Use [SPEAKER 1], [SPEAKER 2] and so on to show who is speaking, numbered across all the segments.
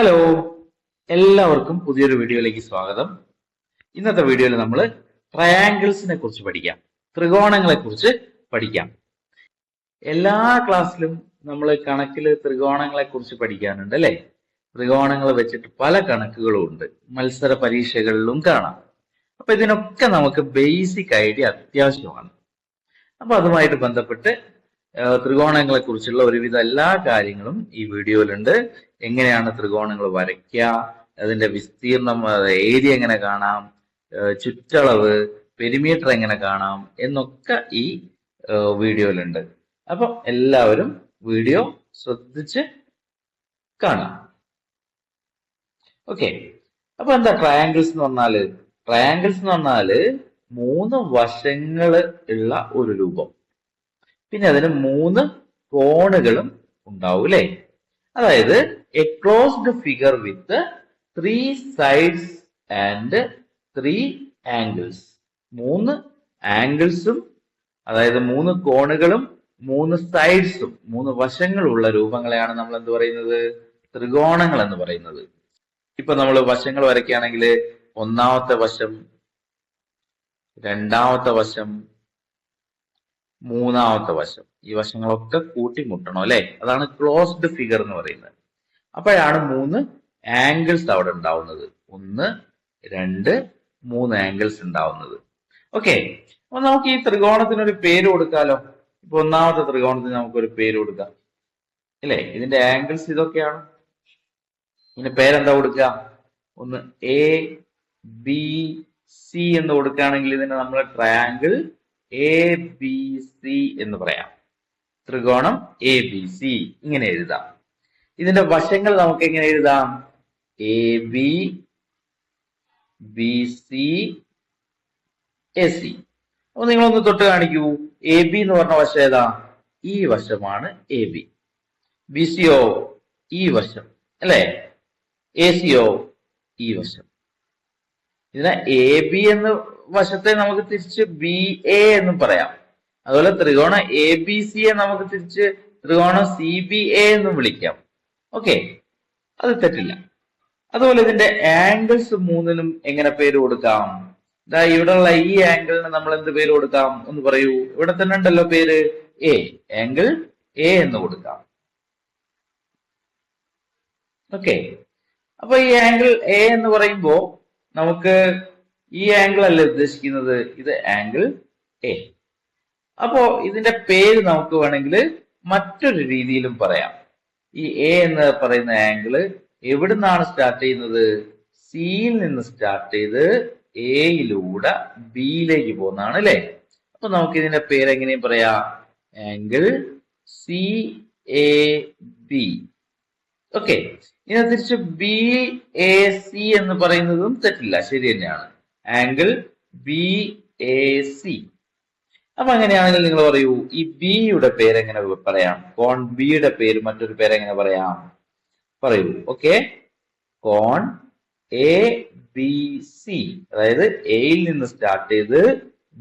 [SPEAKER 1] Hello, എല്ലാവർക്കും പുതിയൊരു വീഡിയോയിലേക്ക് സ്വാഗതം. ഇന്നത്തെ വീഡിയോയിൽ നമ്മൾ ട്രയാങ്കിൾസിനെ കുറിച്ച് പഠിക്കാം, ത്രികോണങ്ങളെ കുറിച്ച് പഠിക്കാം. എല്ലാ ക്ലാസ്സിലും നമ്മൾ കണക്കിൽ ത്രികോണങ്ങളെ കുറിച്ച് പഠിക്കാനുണ്ട് അല്ലെ? ത്രികോണങ്ങൾ വെച്ചിട്ട് പല കണക്കുകളും ഉണ്ട്, മത്സര പരീക്ഷകളിലും കാണാം. അപ്പൊ ഇതിനൊക്കെ നമുക്ക് ബേസിക് ഐഡിയ അത്യാവശ്യമാണ്. അപ്പൊ അതുമായിട്ട് ബന്ധപ്പെട്ട് ത്രികോണങ്ങളെ കുറിച്ചുള്ള ഒരുവിധ എല്ലാ കാര്യങ്ങളും ഈ വീഡിയോയിലുണ്ട്. എങ്ങനെയാണ് ത്രികോണങ്ങൾ വരയ്ക്കുക, അതിന്റെ വിസ്തീർണം, ഏരിയ എങ്ങനെ കാണാം, ചുറ്റളവ്, പെരിമീറ്റർ എങ്ങനെ കാണാം എന്നൊക്കെ ഈ വീഡിയോയിലുണ്ട്. അപ്പൊ എല്ലാവരും വീഡിയോ ശ്രദ്ധിച്ച് കാണാം. ഓക്കെ, അപ്പൊ എന്താ ട്രയാങ്കിൾസ് എന്ന് പറഞ്ഞാല്? ട്രയാങ്കിൾസ് എന്ന് പറഞ്ഞാല് 3 വശങ്ങൾ ഉള്ള ഒരു രൂപം. പിന്നെ അതിന് 3 കോണുകളും ഉണ്ടാവും അല്ലെ? അതായത് A closed figure with 3 sides and 3 angles. 3 ആംഗിൾസും, അതായത് 3 കോണുകളും 3 സൈഡ്സും, 3 വശങ്ങളുള്ള രൂപങ്ങളെയാണ് നമ്മൾ എന്ത് പറയുന്നത്? ത്രികോണങ്ങൾ എന്ന് പറയുന്നത്. ഇപ്പൊ നമ്മൾ വശങ്ങൾ വരയ്ക്കുകയാണെങ്കിൽ ഒന്നാമത്തെ വശം, രണ്ടാമത്തെ വശം, മൂന്നാമത്തെ വശം, ഈ വശങ്ങളൊക്കെ കൂട്ടിമുട്ടണം അല്ലെ? അതാണ് ക്ലോസ്ഡ് ഫിഗർ എന്ന് പറയുന്നത്. അപ്പോഴാണ് 3 ആംഗിൾസ് അവിടെ ഉണ്ടാവുന്നത്. 1, 2, 3 ആംഗിൾസ് ഉണ്ടാവുന്നത്. ഓക്കെ, അപ്പൊ നമുക്ക് ഈ ത്രികോണത്തിന് ഒരു പേര് കൊടുക്കാലോ. ഇപ്പൊ ഒന്നാമത്തെ ത്രികോണത്തിന് നമുക്കൊരു പേര് കൊടുക്കാം അല്ലെ? ഇതിന്റെ ആംഗിൾസ് ഇതൊക്കെയാണ്. ഇതിന്റെ പേരെന്താ കൊടുക്കുക? ഒന്ന് എ ബി സി എന്ന് കൊടുക്കുകയാണെങ്കിൽ ഇതിനെ നമ്മൾ ട്രയാങ്കിൾ എ ബി സി എന്ന് പറയാം. ത്രികോണം എ ബി സി ഇങ്ങനെ എഴുതാം. ഇതിന്റെ വശങ്ങൾ നമുക്ക് എങ്ങനെ എഴുതാം? A B, B C, A C. അപ്പൊ നിങ്ങളൊന്ന് തൊട്ട് കാണിക്കൂ. എ ബി എന്ന് പറഞ്ഞ വശം ഏതാ? ഈ വശമാണ് എ ബി. ബി സിയോ ഈ വശം അല്ലെ? എ സിയോ ഈ വശം. ഇതിനെ എ ബി എന്ന വശത്തെ നമുക്ക് തിരിച്ച് ബി എ എന്നും പറയാം. അതുപോലെ ത്രികോണം എ ബി സിയെ നമുക്ക് തിരിച്ച് ത്രികോണം സി ബി എ എന്നും വിളിക്കാം. ഓക്കെ, അത് തെറ്റില്ല. അതുപോലെ ഇതിന്റെ ആംഗിൾസ് 3നും എങ്ങനെ പേര് കൊടുക്കാം? ഇതാ ഇവിടെയുള്ള ഈ ആംഗിളിന് നമ്മൾ എന്ത് പേര് കൊടുക്കാം? ഒന്ന് പറയൂ. ഇവിടെ തന്നെ ഉണ്ടല്ലോ പേര്, എ. ആംഗിൾ എ എന്ന് കൊടുക്കാം. ഓക്കെ, അപ്പൊ ഈ ആംഗിൾ എ എന്ന് പറയുമ്പോ നമുക്ക് ഈ ആംഗിൾ അല്ലേ ഉദ്ദേശിക്കുന്നത്, ഇത് ആംഗിൾ എ. അപ്പോ ഇതിന്റെ പേര് നമുക്ക് വേണമെങ്കിൽ മറ്റൊരു രീതിയിലും പറയാം. ഈ എ എന്ന് പറയുന്ന ആംഗിള് എവിടുന്നാണ് സ്റ്റാർട്ട് ചെയ്യുന്നത്? സിയിൽ നിന്ന് സ്റ്റാർട്ട് ചെയ്ത് എയിലൂടെ ബിയിലേക്ക് പോകുന്നതാണ് അല്ലെ? അപ്പൊ നമുക്ക് ഇതിന്റെ പേര് എങ്ങനെയും പറയാം? Angle C A B. Okay, ഇനി തിരിച്ച് ബി എ സി എന്ന് പറയുന്നതും തെറ്റില്ല, ശരി തന്നെയാണ്. Angle B A C. അപ്പൊ അങ്ങനെയാണെങ്കിൽ നിങ്ങൾ പറയൂ, ഈ ബിയുടെ പേര് എങ്ങനെ പറയാം? കോൺ ബിയുടെ പേര്, മറ്റൊരു പേര് എങ്ങനെ പറയാം? പറയൂ. ഓക്കെ, കോൺ എ ബി സി, അതായത് എയിൽ നിന്ന് സ്റ്റാർട്ട് ചെയ്ത്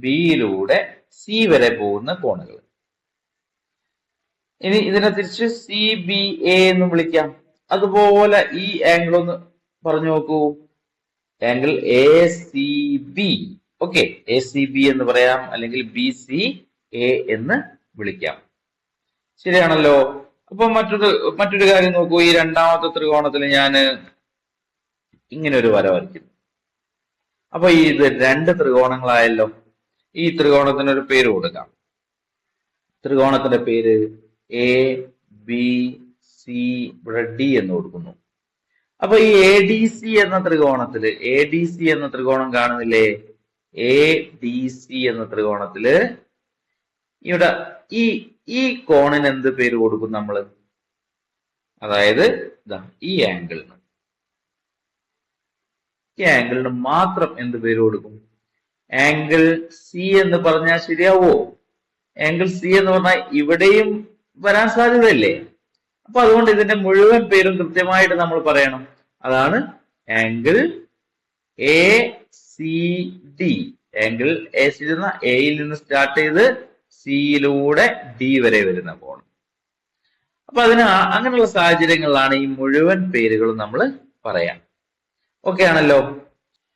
[SPEAKER 1] ബിയിലൂടെ സി വരെ പോകുന്ന കോണുകൾ. ഇനി ഇതിനെ തിരിച്ച് സി ബി എ എന്ന് വിളിക്കാം. അതുപോലെ ഈ ആംഗിൾ ഒന്ന് പറഞ്ഞു നോക്കൂ. Angle A C B. Okay, A C B എന്ന് പറയാം, അല്ലെങ്കിൽ ബി സി എ എന്ന് വിളിക്കാം. ശരിയാണല്ലോ. അപ്പൊ മറ്റൊരു കാര്യം നോക്കൂ. ഈ രണ്ടാമത്തെ ത്രികോണത്തിൽ ഞാൻ ഇങ്ങനെ ഒരു വര വരയ്ക്കുന്നു. അപ്പൊ ഇത് 2 ത്രികോണങ്ങളായല്ലോ. ഈ ത്രികോണത്തിന് ഒരു പേര് കൊടുക്കാം. ത്രികോണത്തിന്റെ പേര് എ ബി സി, ഇവിടെ ഡി എന്ന് കൊടുക്കുന്നു. അപ്പൊ ഈ എ ഡി സി എന്ന ത്രികോണത്തില്, എ ഡി സി എന്ന ത്രികോണം കാണുന്നില്ലേ? എ ഡി സി എന്ന ത്രികോണത്തില് ഇവിടെ ഈ കോണിന് എന്ത് പേര് കൊടുക്കും നമ്മള്? അതായത് ഈ ആംഗിളിന്, ഈ ആംഗിളിന് മാത്രം എന്ത് പേര് കൊടുക്കും? ആംഗിൾ സി എന്ന് പറഞ്ഞാൽ ശരിയാവോ? ആംഗിൾ സി എന്ന് പറഞ്ഞാൽ ഇവിടെയും വരാൻ സാധ്യതയില്ലേ? അപ്പൊ അതുകൊണ്ട് ഇതിന്റെ മുഴുവൻ പേരും കൃത്യമായിട്ട് നമ്മൾ പറയണം. അതാണ് angle A C D. Angle A C എന്ന എയിൽ നിന്ന് സ്റ്റാർട്ട് ചെയ്ത് സിയിലൂടെ ഡി വരെ വരുന്ന കോൺ. അപ്പൊ അങ്ങനെയുള്ള സാഹചര്യങ്ങളിലാണ് ഈ മുഴുവൻ പേരുകളും നമ്മൾ പറയാം. ഓക്കെ ആണല്ലോ.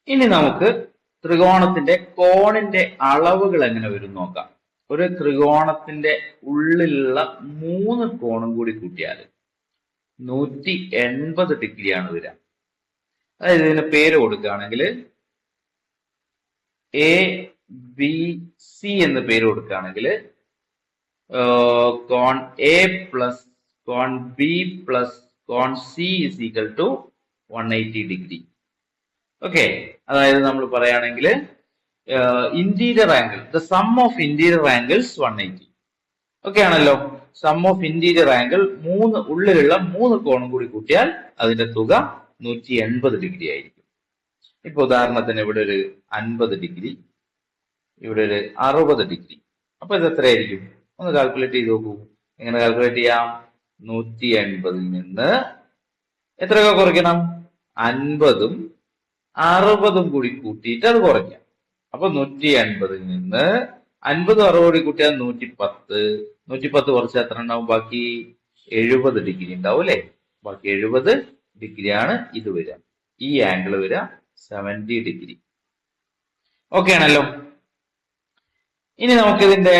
[SPEAKER 1] ഇനി നമുക്ക് ത്രികോണത്തിന്റെ കോണിന്റെ അളവുകൾ എങ്ങനെ വരും നോക്കാം. ഒരു ത്രികോണത്തിന്റെ ഉള്ളിലുള്ള 3 കോണും കൂടി കൂട്ടിയാൽ 180 ഡിഗ്രിയാണ് വരിക. അതായത് ഇതിന് പേര് കൊടുക്കുകയാണെങ്കിൽ എ ബി സി എന്ന് പേര് കൊടുക്കുകയാണെങ്കിൽ കോൺ എ പ്ലസ് കോൺ ബി പ്ലസ് കോൺ C is equal to 180 degree. Okay, അതായത് നമ്മൾ പറയുകയാണെങ്കിൽ interior angle, the sum of interior angles 180. Okay ആണല്ലോ. സം ഓഫ് ഇന്റീരിയർ ആംഗിൾ ഉള്ളിലുള്ള 3 കോണും കൂടി കൂട്ടിയാൽ അതിന്റെ തുക 180 ഡിഗ്രി ആയിരിക്കും. ഇപ്പൊ ഉദാഹരണത്തിന് ഇവിടെ ഒരു 50 ഡിഗ്രി, ഇവിടെ ഒരു 60 ഡിഗ്രി. അപ്പൊ ഇത് എത്രയായിരിക്കും? ഒന്ന് കാൽക്കുലേറ്റ് ചെയ്ത് നോക്കൂ. എങ്ങനെ കാൽക്കുലേറ്റ് ചെയ്യാം? 180ൽ നിന്ന് എത്രയൊക്കെ കുറയ്ക്കണം? 50ഉം 60ഉം കൂടി കൂട്ടിയിട്ട് അത് കുറയ്ക്കാം. അപ്പൊ 180ൽ നിന്ന് 50 60 കൂടി കൂട്ടിയാൽ 110. 110 കുറച്ച് എത്ര ഉണ്ടാവും? ബാക്കി 70 ഡിഗ്രി ഉണ്ടാവും അല്ലെ? ബാക്കി 70 ഡിഗ്രിയാണ് ഇത് വരിക. ഈ ആംഗിൾ വരിക 70 ഡിഗ്രി. ഓക്കെ ആണല്ലോ. ഇനി നമുക്ക് ഇതിന്റെ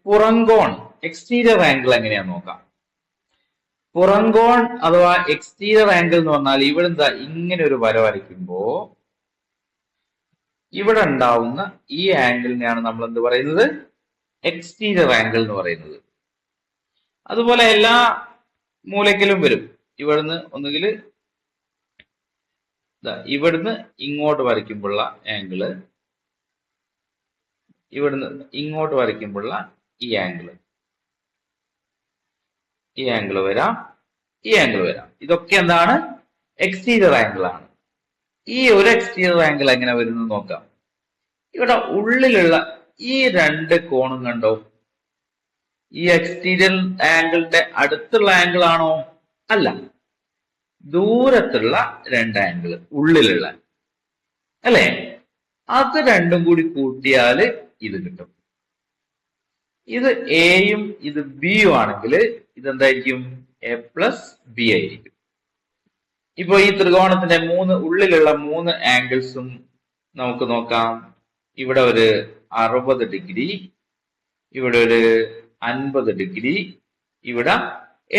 [SPEAKER 1] പുറംകോൺ, എക്സ്റ്റീരിയർ ആംഗിൾ എങ്ങനെയാന്ന് നോക്കാം. പുറംകോൺ അഥവാ എക്സ്റ്റീരിയർ ആംഗിൾ എന്ന് പറഞ്ഞാൽ ഇവിടെ എന്താ ഇങ്ങനെ ഒരു വര വരയ്ക്കുമ്പോ ഇവിടെ ഉണ്ടാവുന്ന ഈ ആംഗിളിനെയാണ് നമ്മൾ എന്ത് പറയുന്നത്? എക്സ്റ്റീരിയർ ആംഗിൾ എന്ന് പറയുന്നത്. അതുപോലെ എല്ലാ മൂലയ്ക്കലും വരും. ഇവിടുന്ന് ഒന്നുകിൽ ഇവിടുന്ന് ഇങ്ങോട്ട് വരയ്ക്കുമ്പോഴുള്ള ആംഗിള്, ഇവിടുന്ന് ഇങ്ങോട്ട് വരയ്ക്കുമ്പോഴുള്ള ഈ ആംഗിള്, ഈ ആംഗിൾ വരാം, ഈ ആംഗിൾ വരാം. ഇതൊക്കെ എന്താണ്? എക്സ്റ്റീരിയർ ആംഗിൾ ആണ്. ഈ ഒരു എക്സ്റ്റീരിയർ ആംഗിൾ എങ്ങനെ വരുന്നത് നോക്കാം. ഇവിടെ ഉള്ളിലുള്ള ഈ 2 കോണും കണ്ടോ? ഈ എക്സ്റ്റീരിയർ ആംഗിളിന്റെ അടുത്തുള്ള ആംഗിൾ ആണോ? അല്ല, ദൂരത്തുള്ള 2 ആംഗിൾ, ഉള്ളിലുള്ള അല്ലെ? അത് രണ്ടും കൂടി കൂട്ടിയാല് ഇത് കിട്ടും. ഇത് എയും ഇത് ബിയും ആണെങ്കിൽ ഇതെന്തായിരിക്കും? എ പ്ലസ് ബി ആയിരിക്കും. ഇപ്പൊ ഈ ത്രികോണത്തിന്റെ ഉള്ളിലുള്ള 3 ആംഗിൾസും നമുക്ക് നോക്കാം. ഇവിടെ ഒരു 60 ഡിഗ്രി, ഇവിടെ ഒരു 50 ഡിഗ്രി, ഇവിടെ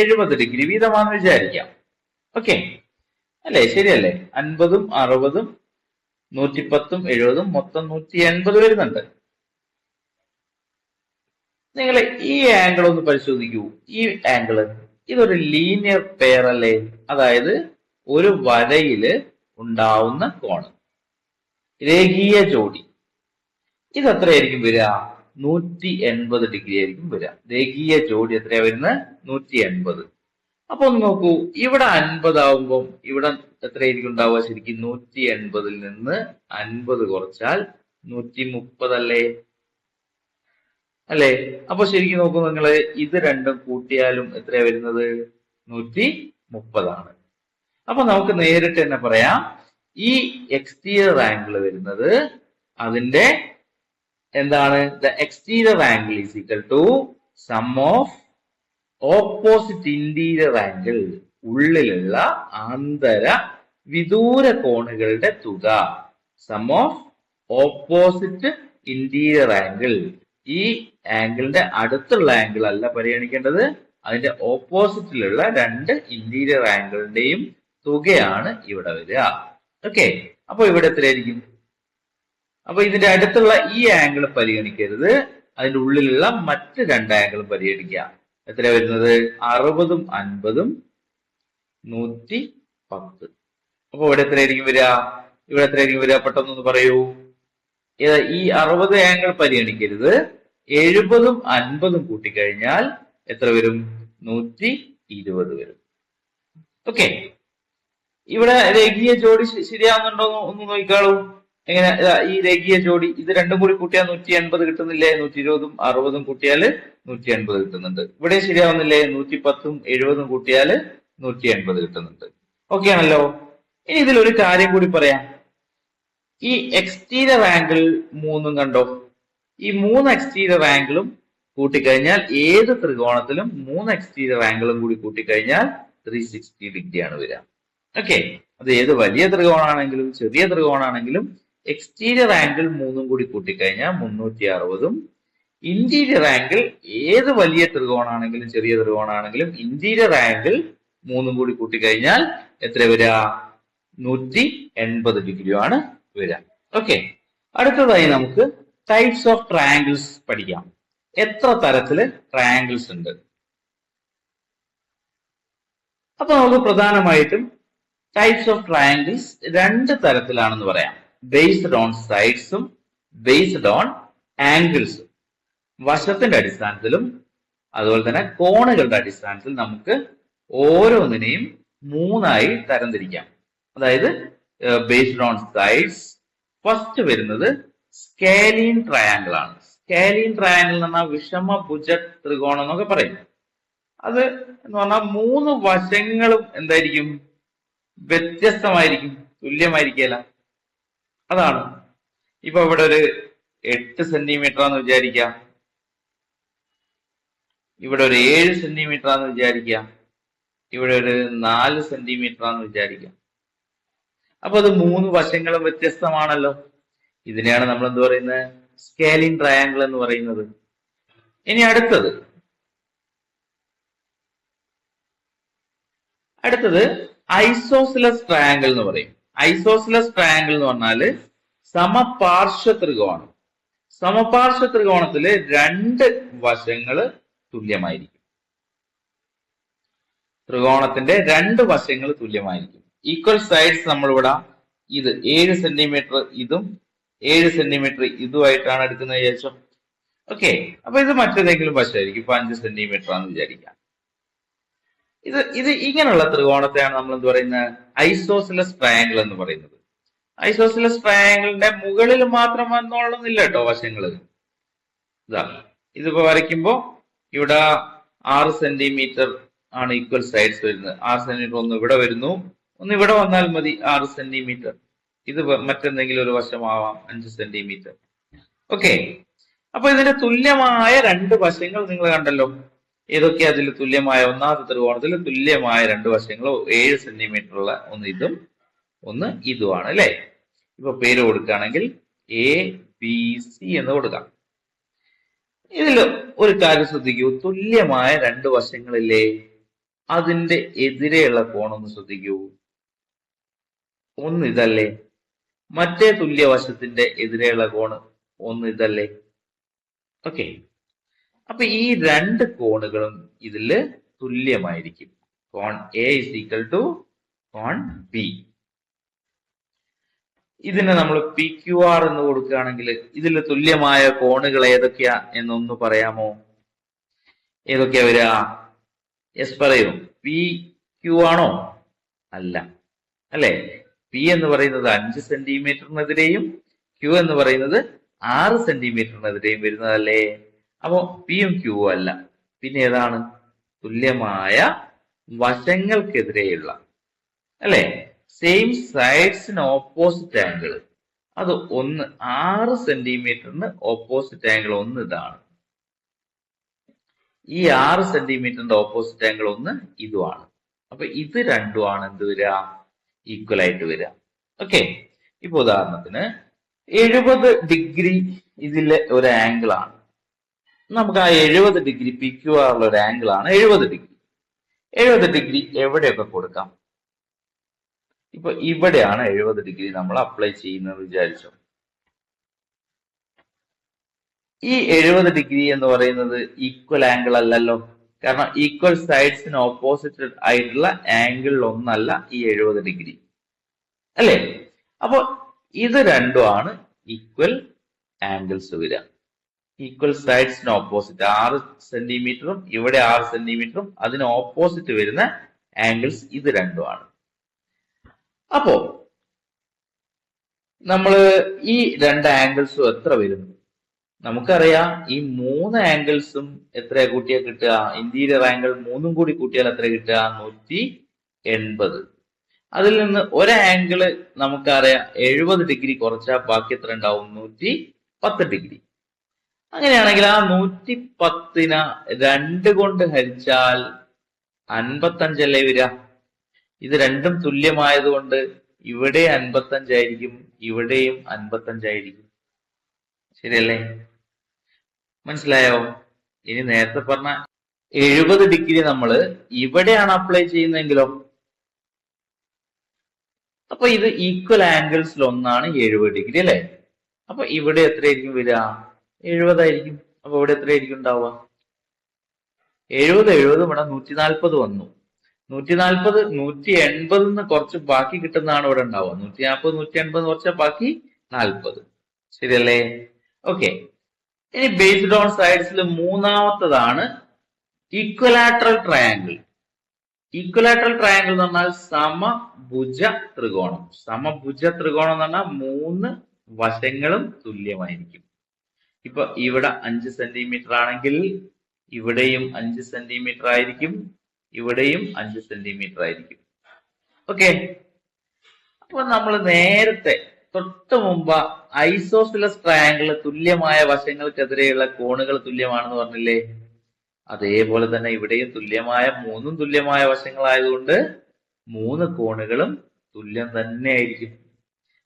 [SPEAKER 1] 70 ഡിഗ്രി വീതമാണെന്ന് വിചാരിക്കാം. ഓക്കെ അല്ലെ? ശരിയല്ലേ? 50ഉം 60ഉം 110ഉം 70ഉം മൊത്തം 180 വരുന്നുണ്ട്. നിങ്ങൾ ഈ ആംഗിൾ ഒന്ന് പരിശോധിക്കൂ. ഈ ആംഗിള് ഇതൊരു ലീനിയർ പെയർ അല്ലേ? അതായത് ഒരു വരയില് ഉണ്ടാവുന്ന കോണ്, രേഖീയ ജോഡി. ഇത് എത്രയായിരിക്കും വരിക? 180 ഡിഗ്രി ആയിരിക്കും വരിക. രേഖീയ ജോഡി എത്രയാ വരുന്നത്? 180. അപ്പൊ ഒന്ന് നോക്കൂ, ഇവിടെ 50 ആവുമ്പം ഇവിടെ എത്രയായിരിക്കും ഉണ്ടാവുക? ശരിക്കും 180ൽ നിന്ന് 50 കുറച്ചാൽ 130 അല്ലേ? അല്ലെ? അപ്പൊ ശരിക്കും നോക്കൂ നിങ്ങള്, ഇത് രണ്ടും കൂട്ടിയാലും എത്രയാ വരുന്നത്? 130 ആണ്. അപ്പൊ നമുക്ക് നേരിട്ട് തന്നെ പറയാം, ഈ എക്സ്റ്റീരിയർ ആംഗിൾ വരുന്നത് അതിന്റെ എന്താണ്? The exterior angle is equal to sum of opposite interior angle, ഉള്ളിലുള്ള ആന്തര വിദൂര കോണുകളുടെ തുക. Sum of opposite interior angle. ഈ ആംഗിളിന്റെ അടുത്തുള്ള ആംഗിൾ അല്ല പരിഗണിക്കേണ്ടത്, അതിന്റെ ഓപ്പോസിറ്റിലുള്ള 2 ഇന്റീരിയർ ആംഗിളിന്റെയും തുകയാണ് ഇവിടെ വരിക. ഓക്കെ, അപ്പൊ ഇവിടെ എത്രയായിരിക്കും? അപ്പൊ ഇതിന്റെ അടുത്തുള്ള ഈ ആംഗിൾ പരിഗണിക്കരുത്, അതിന്റെ ഉള്ളിലുള്ള മറ്റ് 2 ആംഗിളും പരിഗണിക്കുക. എത്ര വരുന്നത്? 60ഉം 50ഉം 110. അപ്പൊ ഇവിടെ എത്രയായിരിക്കും വരിക? ഇവിടെ എത്രയായിരിക്കും വരിക? പെട്ടെന്നൊന്ന് പറയൂ. ഈ 60 ആംഗിൾ പരിഗണിക്കരുത്, 70ഉം 50ഉം കൂട്ടിക്കഴിഞ്ഞാൽ എത്ര വരും? 120 വരും. ഓക്കെ, ഇവിടെ രേഖീയ ജോഡി ശരിയാവുന്നുണ്ടോ ഒന്ന് നോക്കിക്കാളൂ. എങ്ങനെ? ഈ രേഖീയ ജോഡി ഇത് രണ്ടും കൂടി കൂട്ടിയാൽ 180 കിട്ടുന്നില്ലേ? 120ഉം 60ഉം കൂട്ടിയാല് 180 കിട്ടുന്നുണ്ട്. ഇവിടെ ശരിയാവുന്നില്ലേ? 110ഉം 70ഉം കൂട്ടിയാല് 180 കിട്ടുന്നുണ്ട്. ഓക്കെ ആണല്ലോ. ഇനി ഇതിലൊരു കാര്യം കൂടി പറയാം. ഈ എക്സ്റ്റീരിയർ ആംഗിൾ 3 കണ്ടോ? ഈ 3 എക്സ്റ്റീരിയർ ആംഗിളും കൂട്ടിക്കഴിഞ്ഞാൽ ഏത് ത്രികോണത്തിലും 3 എക്സ്റ്റീരിയർ ആംഗിളും കൂടി കൂട്ടിക്കഴിഞ്ഞാൽ 360 ഡിഗ്രിയാണ് വരിക. ഓക്കെ, അത് ഏത് വലിയ ത്രികോണാണെങ്കിലും ചെറിയ ത്രികോണാണെങ്കിലും എക്സ്റ്റീരിയർ ആംഗിൾ 3 കൂടി കൂട്ടിക്കഴിഞ്ഞാൽ 360ഉം ഇന്റീരിയർ ആംഗിൾ ഏത് വലിയ ത്രികോണാണെങ്കിലും ചെറിയ ത്രികോണാണെങ്കിലും ഇന്റീരിയർ ആംഗിൾ 3 കൂടി കൂട്ടിക്കഴിഞ്ഞാൽ എത്ര വരിക? 180 ഡിഗ്രിയാണ് വരിക. ഓക്കെ, അടുത്തതായി നമുക്ക് ടൈപ്സ് ഓഫ് ട്രയാങ്കിൾസ് പഠിക്കാം. എത്ര തരത്തില് ട്രയാങ്കിൾസ് ഉണ്ട്? അപ്പൊ നമുക്ക് പ്രധാനമായിട്ടും ടൈപ്സ് ഓഫ് ട്രയാങ്കിൾസ് 2 തരത്തിലാണെന്ന് പറയാം. ബേസ്ഡ് ഓൺ സൈഡ്സും ബേസ്ഡ് ഓൺ ആംഗിൾസും. വശത്തിന്റെ അടിസ്ഥാനത്തിലും അതുപോലെ തന്നെ കോണുകളുടെ അടിസ്ഥാനത്തിൽ നമുക്ക് ഓരോന്നിനെയും 3ആയി തരംതിരിക്കാം. അതായത് ബേസ്ഡ് ഓൺ സൈഡ്സ് ഫസ്റ്റ് വരുന്നത് സ്കേലീൻ ട്രയാങ്കിൾ ആണ്. സ്കേലീൻ ട്രയാങ്കിൾ എന്ന് പറഞ്ഞാൽ വിഷമഭുജ ത്രികോണം എന്നൊക്കെ പറയും. അത് എന്ന് പറഞ്ഞാൽ 3 വശങ്ങളും എന്തായിരിക്കും? വ്യത്യസ്തമായിരിക്കും, തുല്യമായിരിക്കില്ല. അതാണ്. ഇപ്പൊ ഇവിടെ ഒരു 8 സെന്റിമീറ്റർ ആണെന്ന് വിചാരിക്കാം, ഇവിടെ ഒരു 7 സെന്റിമീറ്റർ ആണെന്ന് വിചാരിക്കാം, ഇവിടെ ഒരു 4 സെന്റിമീറ്റർ ആണെന്ന് വിചാരിക്കാം. അപ്പൊ അത് 3 വശങ്ങളും വ്യത്യസ്തമാണല്ലോ. ഇതിനെയാണ് നമ്മൾ എന്ത് പറയുന്നത്? സ്കേലീൻ ട്രയാങ്കിൾ എന്ന് പറയുന്നത്. ഇനി അടുത്തത് ഐസോസിലസ് ട്രയാങ്കിൾ എന്ന് പറയും. ഐസോസിലസ് ട്രയാങ്കിൾ എന്ന് പറഞ്ഞാല് സമപാർശ്വ ത്രികോണം. സമപാർശ്വ ത്രികോണത്തില് 2 വശങ്ങള് തുല്യമായിരിക്കും. ത്രികോണത്തിന്റെ 2 വശങ്ങൾ തുല്യമായിരിക്കും. ഈക്വൽ സൈഡ്സ് നമ്മളിവിടെ ഇത് 7 സെന്റിമീറ്റർ ഇതും 7 സെന്റിമീറ്റർ ഇതുമായിട്ടാണ് എടുക്കുന്നത് വിചാരിച്ചോ. ഓക്കെ, അപ്പൊ ഇത് മറ്റേതെങ്കിലും വശമായിരിക്കും. ഇപ്പൊ 5 സെന്റിമീറ്റർ ആണെന്ന് വിചാരിക്കാം. ഇത് ഇങ്ങനെയുള്ള ത്രികോണത്തെയാണ് നമ്മൾ എന്ത് പറയുന്നത്? ഐസോസിലസ് ട്രയാങ്കിൾ എന്ന് പറയുന്നത്. ഐസോസിലസ് ട്രയാങ്കിളിന്റെ മുകളിൽ മാത്രം വന്നോളുന്നില്ല കേട്ടോ വശങ്ങള്. ഇതിപ്പോ വരയ്ക്കുമ്പോ ഇവിടെ 6 സെന്റിമീറ്റർ ആണ് ഈക്വൽ സൈഡ്സ് വരുന്നത്. 6 സെന്റിമീറ്റർ ഒന്ന് ഇവിടെ വരുന്നു, ഒന്ന് ഇവിടെ വന്നാൽ മതി 6 സെന്റിമീറ്റർ. ഇത് മറ്റെന്തെങ്കിലും ഒരു വശമാവാം 5 സെന്റിമീറ്റർ. ഓക്കെ, അപ്പൊ ഇതിന്റെ തുല്യമായ 2 വശങ്ങൾ നിങ്ങൾ കണ്ടല്ലോ. ഏതൊക്കെയാ അതിൽ തുല്യമായ? ഒന്നാമത്തെ ത്രികോണത്തിൽ തുല്യമായ 2 വശങ്ങൾ 7 സെന്റിമീറ്റർ ഉള്ള ഒന്ന് ഇതും ഒന്ന് ഇതുമാണ് അല്ലെ. ഇപ്പൊ പേര് കൊടുക്കുകയാണെങ്കിൽ ABC എന്ന് കൊടുക്കാം. ഇതിൽ ഒരു കാര്യം ശ്രദ്ധിക്കൂ, തുല്യമായ 2 വശങ്ങളില്ലേ, അതിന്റെ എതിരെയുള്ള കോണൊന്ന് ശ്രദ്ധിക്കൂ. ഒന്ന് ഇതല്ലേ, മറ്റേ തുല്യവശത്തിന്റെ എതിരെയുള്ള കോണ് ഒന്ന് ഇതല്ലേ. ഓക്കെ, അപ്പൊ ഈ 2 കോണുകളും ഇതില് തുല്യമായിരിക്കും. കോൺ A is equal to cone B. ഇതിനെ നമ്മൾ PQR എന്ന് കൊടുക്കുകയാണെങ്കിൽ ഇതിൽ തുല്യമായ കോണുകൾ ഏതൊക്കെയാ എന്നൊന്ന് പറയാമോ? ഏതൊക്കെയാ വരിക? യെസ് പറയൂ. PQ ആണോ? അല്ല, അല്ലെ. P എന്ന് പറയുന്നത് 5 സെന്റിമീറ്ററിനെതിരെയും Q എന്ന് പറയുന്നത് 6 സെന്റിമീറ്ററിനെതിരെയും വരുന്നതല്ലേ. അപ്പോ Pയും Qവും അല്ല. പിന്നെ ഏതാണ്? തുല്യമായ വശങ്ങൾക്കെതിരെയുള്ള അല്ലെ, സെയിം സൈഡ്സിന് ഓപ്പോസിറ്റ് ആംഗിൾ. അത് ഒന്ന് 6 സെന്റിമീറ്ററിന് ഓപ്പോസിറ്റ് ആംഗിൾ ഒന്ന് ഇതാണ്. ഈ 6 സെന്റിമീറ്ററിന്റെ ഓപ്പോസിറ്റ് ആംഗിൾ ഒന്ന് ഇതുമാണ്. അപ്പൊ ഇത് രണ്ടുമാണ് എന്ത് വരിക? ഈക്വൽ ആയിട്ട് വരിക. ഓക്കെ, ഇപ്പൊ ഉദാഹരണത്തിന് 70 ഡിഗ്രി ഇതിലെ ഒരു ആംഗിൾ ആണ്. നമുക്ക് ആ 70 ഡിഗ്രി PQR ഉള്ള ഒരു ആംഗിൾ ആണ് 70 ഡിഗ്രി. 70 ഡിഗ്രി എവിടെയൊക്കെ കൊടുക്കാം? ഇപ്പൊ ഇവിടെയാണ് 70 ഡിഗ്രി നമ്മൾ അപ്ലൈ ചെയ്യുന്നത് വിചാരിച്ചു. ഈ 70 ഡിഗ്രി എന്ന് പറയുന്നത് ഈക്വൽ ആംഗിൾ അല്ലല്ലോ. കാരണം ഈക്വൽ സൈഡ്സിന് ഓപ്പോസിറ്റ് ആയിട്ടുള്ള ആംഗിൾ ഒന്നല്ല ഈ 70 ഡിഗ്രി അല്ലേ. അപ്പൊ ഇത് രണ്ടുമാണ് ഈക്വൽ ആംഗിൾസ് വരിക. ഈക്വൽ സൈഡ്സിന് ഓപ്പോസിറ്റ് 6 സെന്റിമീറ്ററും ഇവിടെ 6 സെന്റിമീറ്ററും അതിന് ഓപ്പോസിറ്റ് വരുന്ന ആംഗിൾസ് ഇത് രണ്ടുമാണ്. അപ്പോ നമ്മള് ഈ 2 ആംഗിൾസും എത്ര വരുന്നു? നമുക്കറിയാം ഈ 3 ആംഗിൾസും എത്ര കൂട്ടിയാൽ കിട്ടുക? ഇന്റീരിയർ ആംഗിൾ 3ഉം കൂടി കൂട്ടിയാൽ എത്ര കിട്ടുക? 180. അതിൽ നിന്ന് ഒരു ആംഗിള് നമുക്കറിയാം 70 ഡിഗ്രി കുറച്ചാൽ ബാക്കി എത്ര ഉണ്ടാവും? 110 ഡിഗ്രി. അങ്ങനെയാണെങ്കിൽ ആ 110നെ 2 കൊണ്ട് ഹരിച്ചാൽ 55 വരിക. ഇത് രണ്ടും തുല്യമായതുകൊണ്ട് ഇവിടെ 55 ആയിരിക്കും, ഇവിടെയും 55 ആയിരിക്കും. ശരിയല്ലേ? മനസ്സിലായോ? ഇനി നേരത്തെ പറഞ്ഞ 70 ഡിഗ്രി നമ്മൾ ഇവിടെയാണ് അപ്ലൈ ചെയ്യുന്നതെങ്കിലോ? അപ്പൊ ഇത് ഈക്വൽ ആംഗിൾസിൽ ഒന്നാണ് 70 ഡിഗ്രി അല്ലെ? അപ്പൊ ഇവിടെ എത്രയായിരിക്കും വരിക? 70 ആയിരിക്കും. അപ്പൊ ഇവിടെ എത്രയായിരിക്കും ഉണ്ടാവുക? 70 ഇവിടെ 140 വന്നു. 140 180 കുറച്ച് ബാക്കി കിട്ടുന്നതാണ് ഇവിടെ ഉണ്ടാവുക. 140 180 കുറച്ച് ബാക്കി 40. ശരിയല്ലേ? ഓക്കെ. ഇനി ബേസ്ഡ് ഓൺ സൈഡ്സിൽ മൂന്നാമത്തതാണ് ഈക്വലാട്രൽ ട്രയാങ്കിൾ. ഈക്വലാട്രൽ ട്രയാങ്കിൾ എന്ന് പറഞ്ഞാൽ സമഭുജ ത്രികോണം. സമഭുജ ത്രികോണം എന്ന് പറഞ്ഞാൽ 3 വശങ്ങളും തുല്യമായിരിക്കും. ഇപ്പൊ ഇവിടെ 5 സെന്റിമീറ്റർ ആണെങ്കിൽ ഇവിടെയും 5 സെന്റിമീറ്റർ ആയിരിക്കും, ഇവിടെയും 5 സെന്റിമീറ്റർ ആയിരിക്കും. ഓക്കെ. അപ്പൊ നമ്മൾ നേരത്തെ തൊട്ട് മുമ്പ് ഐസോസിലസ് ട്രയാങ്കിള് തുല്യമായ വശങ്ങൾക്കെതിരെയുള്ള കോണുകൾ തുല്യമാണെന്ന് പറഞ്ഞില്ലേ? അതേപോലെ തന്നെ ഇവിടെയും തുല്യമായ 3 തുല്യമായ വശങ്ങളായതുകൊണ്ട് 3 കോണുകളും തുല്യം തന്നെ ആയിരിക്കും.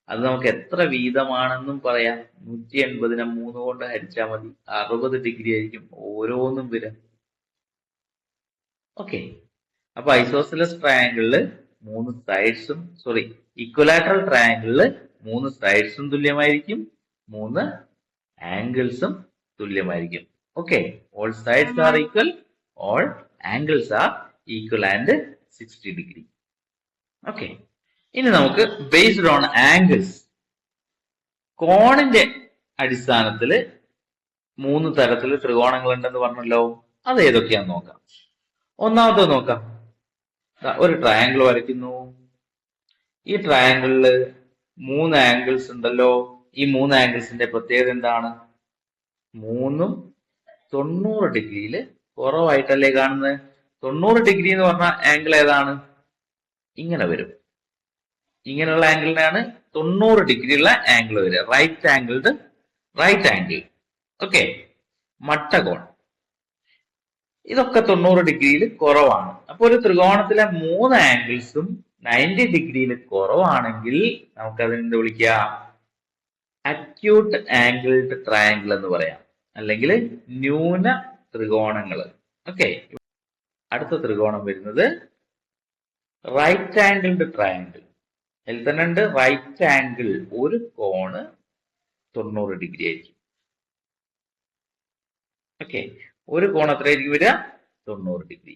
[SPEAKER 1] അത് നമുക്ക് എത്ര വീതമാണെന്നും പറയാം. 180നെ 3 കൊണ്ട് ഹരിച്ചാൽ മതി, 60 ഡിഗ്രി ആയിരിക്കും ഓരോന്നും വരിക. ഓക്കെ. അപ്പൊ ഐസോസിലസ് ട്രയാങ്കിളില് 3 സൈഡ്സും ഈക്വലാട്രൽ ട്രയാങ്കിളില് 3 സൈഡ്സും തുല്യമായിരിക്കും, 3 ആംഗിൾസും തുല്യമായിരിക്കും. Okay. All sides are equal, all angles are equal and 60 degree. Okay. ഇനി നമുക്ക് ബേസ്ഡ് ഓൺ ആംഗിൾസ് കോണിന്റെ അടിസ്ഥാനത്തിൽ 3 തരത്തിൽ ത്രികോണങ്ങൾ ഉണ്ടെന്ന് പറഞ്ഞല്ലോ. അത് ഏതൊക്കെയാന്ന് നോക്കാം. ഒന്നാമത്തെ നോക്കാം. ഒരു ട്രയാങ്കിൾ വരയ്ക്കുന്നു. ഈ ട്രയാങ്കിളില് 3 ആംഗിൾസ് ഉണ്ടല്ലോ. ഈ 3 ആംഗിൾസിന്റെ പ്രത്യേകത എന്താണ്? 3ഉം 90 ഡിഗ്രിയിൽ കുറവായിട്ടല്ലേ കാണുന്നത്? 90 ഡിഗ്രി എന്ന് പറഞ്ഞ ആംഗിൾ ഏതാണ്? ഇങ്ങനെ വരും. ഇങ്ങനെയുള്ള ആംഗിളിനാണ് 90 ഡിഗ്രി ഉള്ള ആംഗിൾ വരിക. Right angle. ഓക്കെ. മട്ടകോൺ. ഇതൊക്കെ 90 ഡിഗ്രിയിൽ കുറവാണ്. അപ്പൊ ഒരു ത്രികോണത്തിലെ 3 ആംഗിൾസും 90 ഡിഗ്രിയിൽ കുറവാണെങ്കിൽ നമുക്ക് അതിനെന്ത് വിളിക്കാം? അക്യൂട്ട് ആംഗിൾഡ് ട്രയാങ്കിൾ എന്ന് പറയാം, അല്ലെങ്കിൽ ന്യൂന ത്രികോണങ്ങൾ. ഓക്കെ. അടുത്ത ത്രികോണം വരുന്നത് റൈറ്റ് ആംഗിൾഡ് ട്രയാങ്കിൾ. അതിൽ തന്നെ ഉണ്ട് റൈറ്റ് ആംഗിൾ. ഒരു കോണ് 90 ഡിഗ്രി ആയിരിക്കും. ഓക്കെ. ഒരു കോൺ എത്രയായിരിക്കും വരിക? 90 ഡിഗ്രി.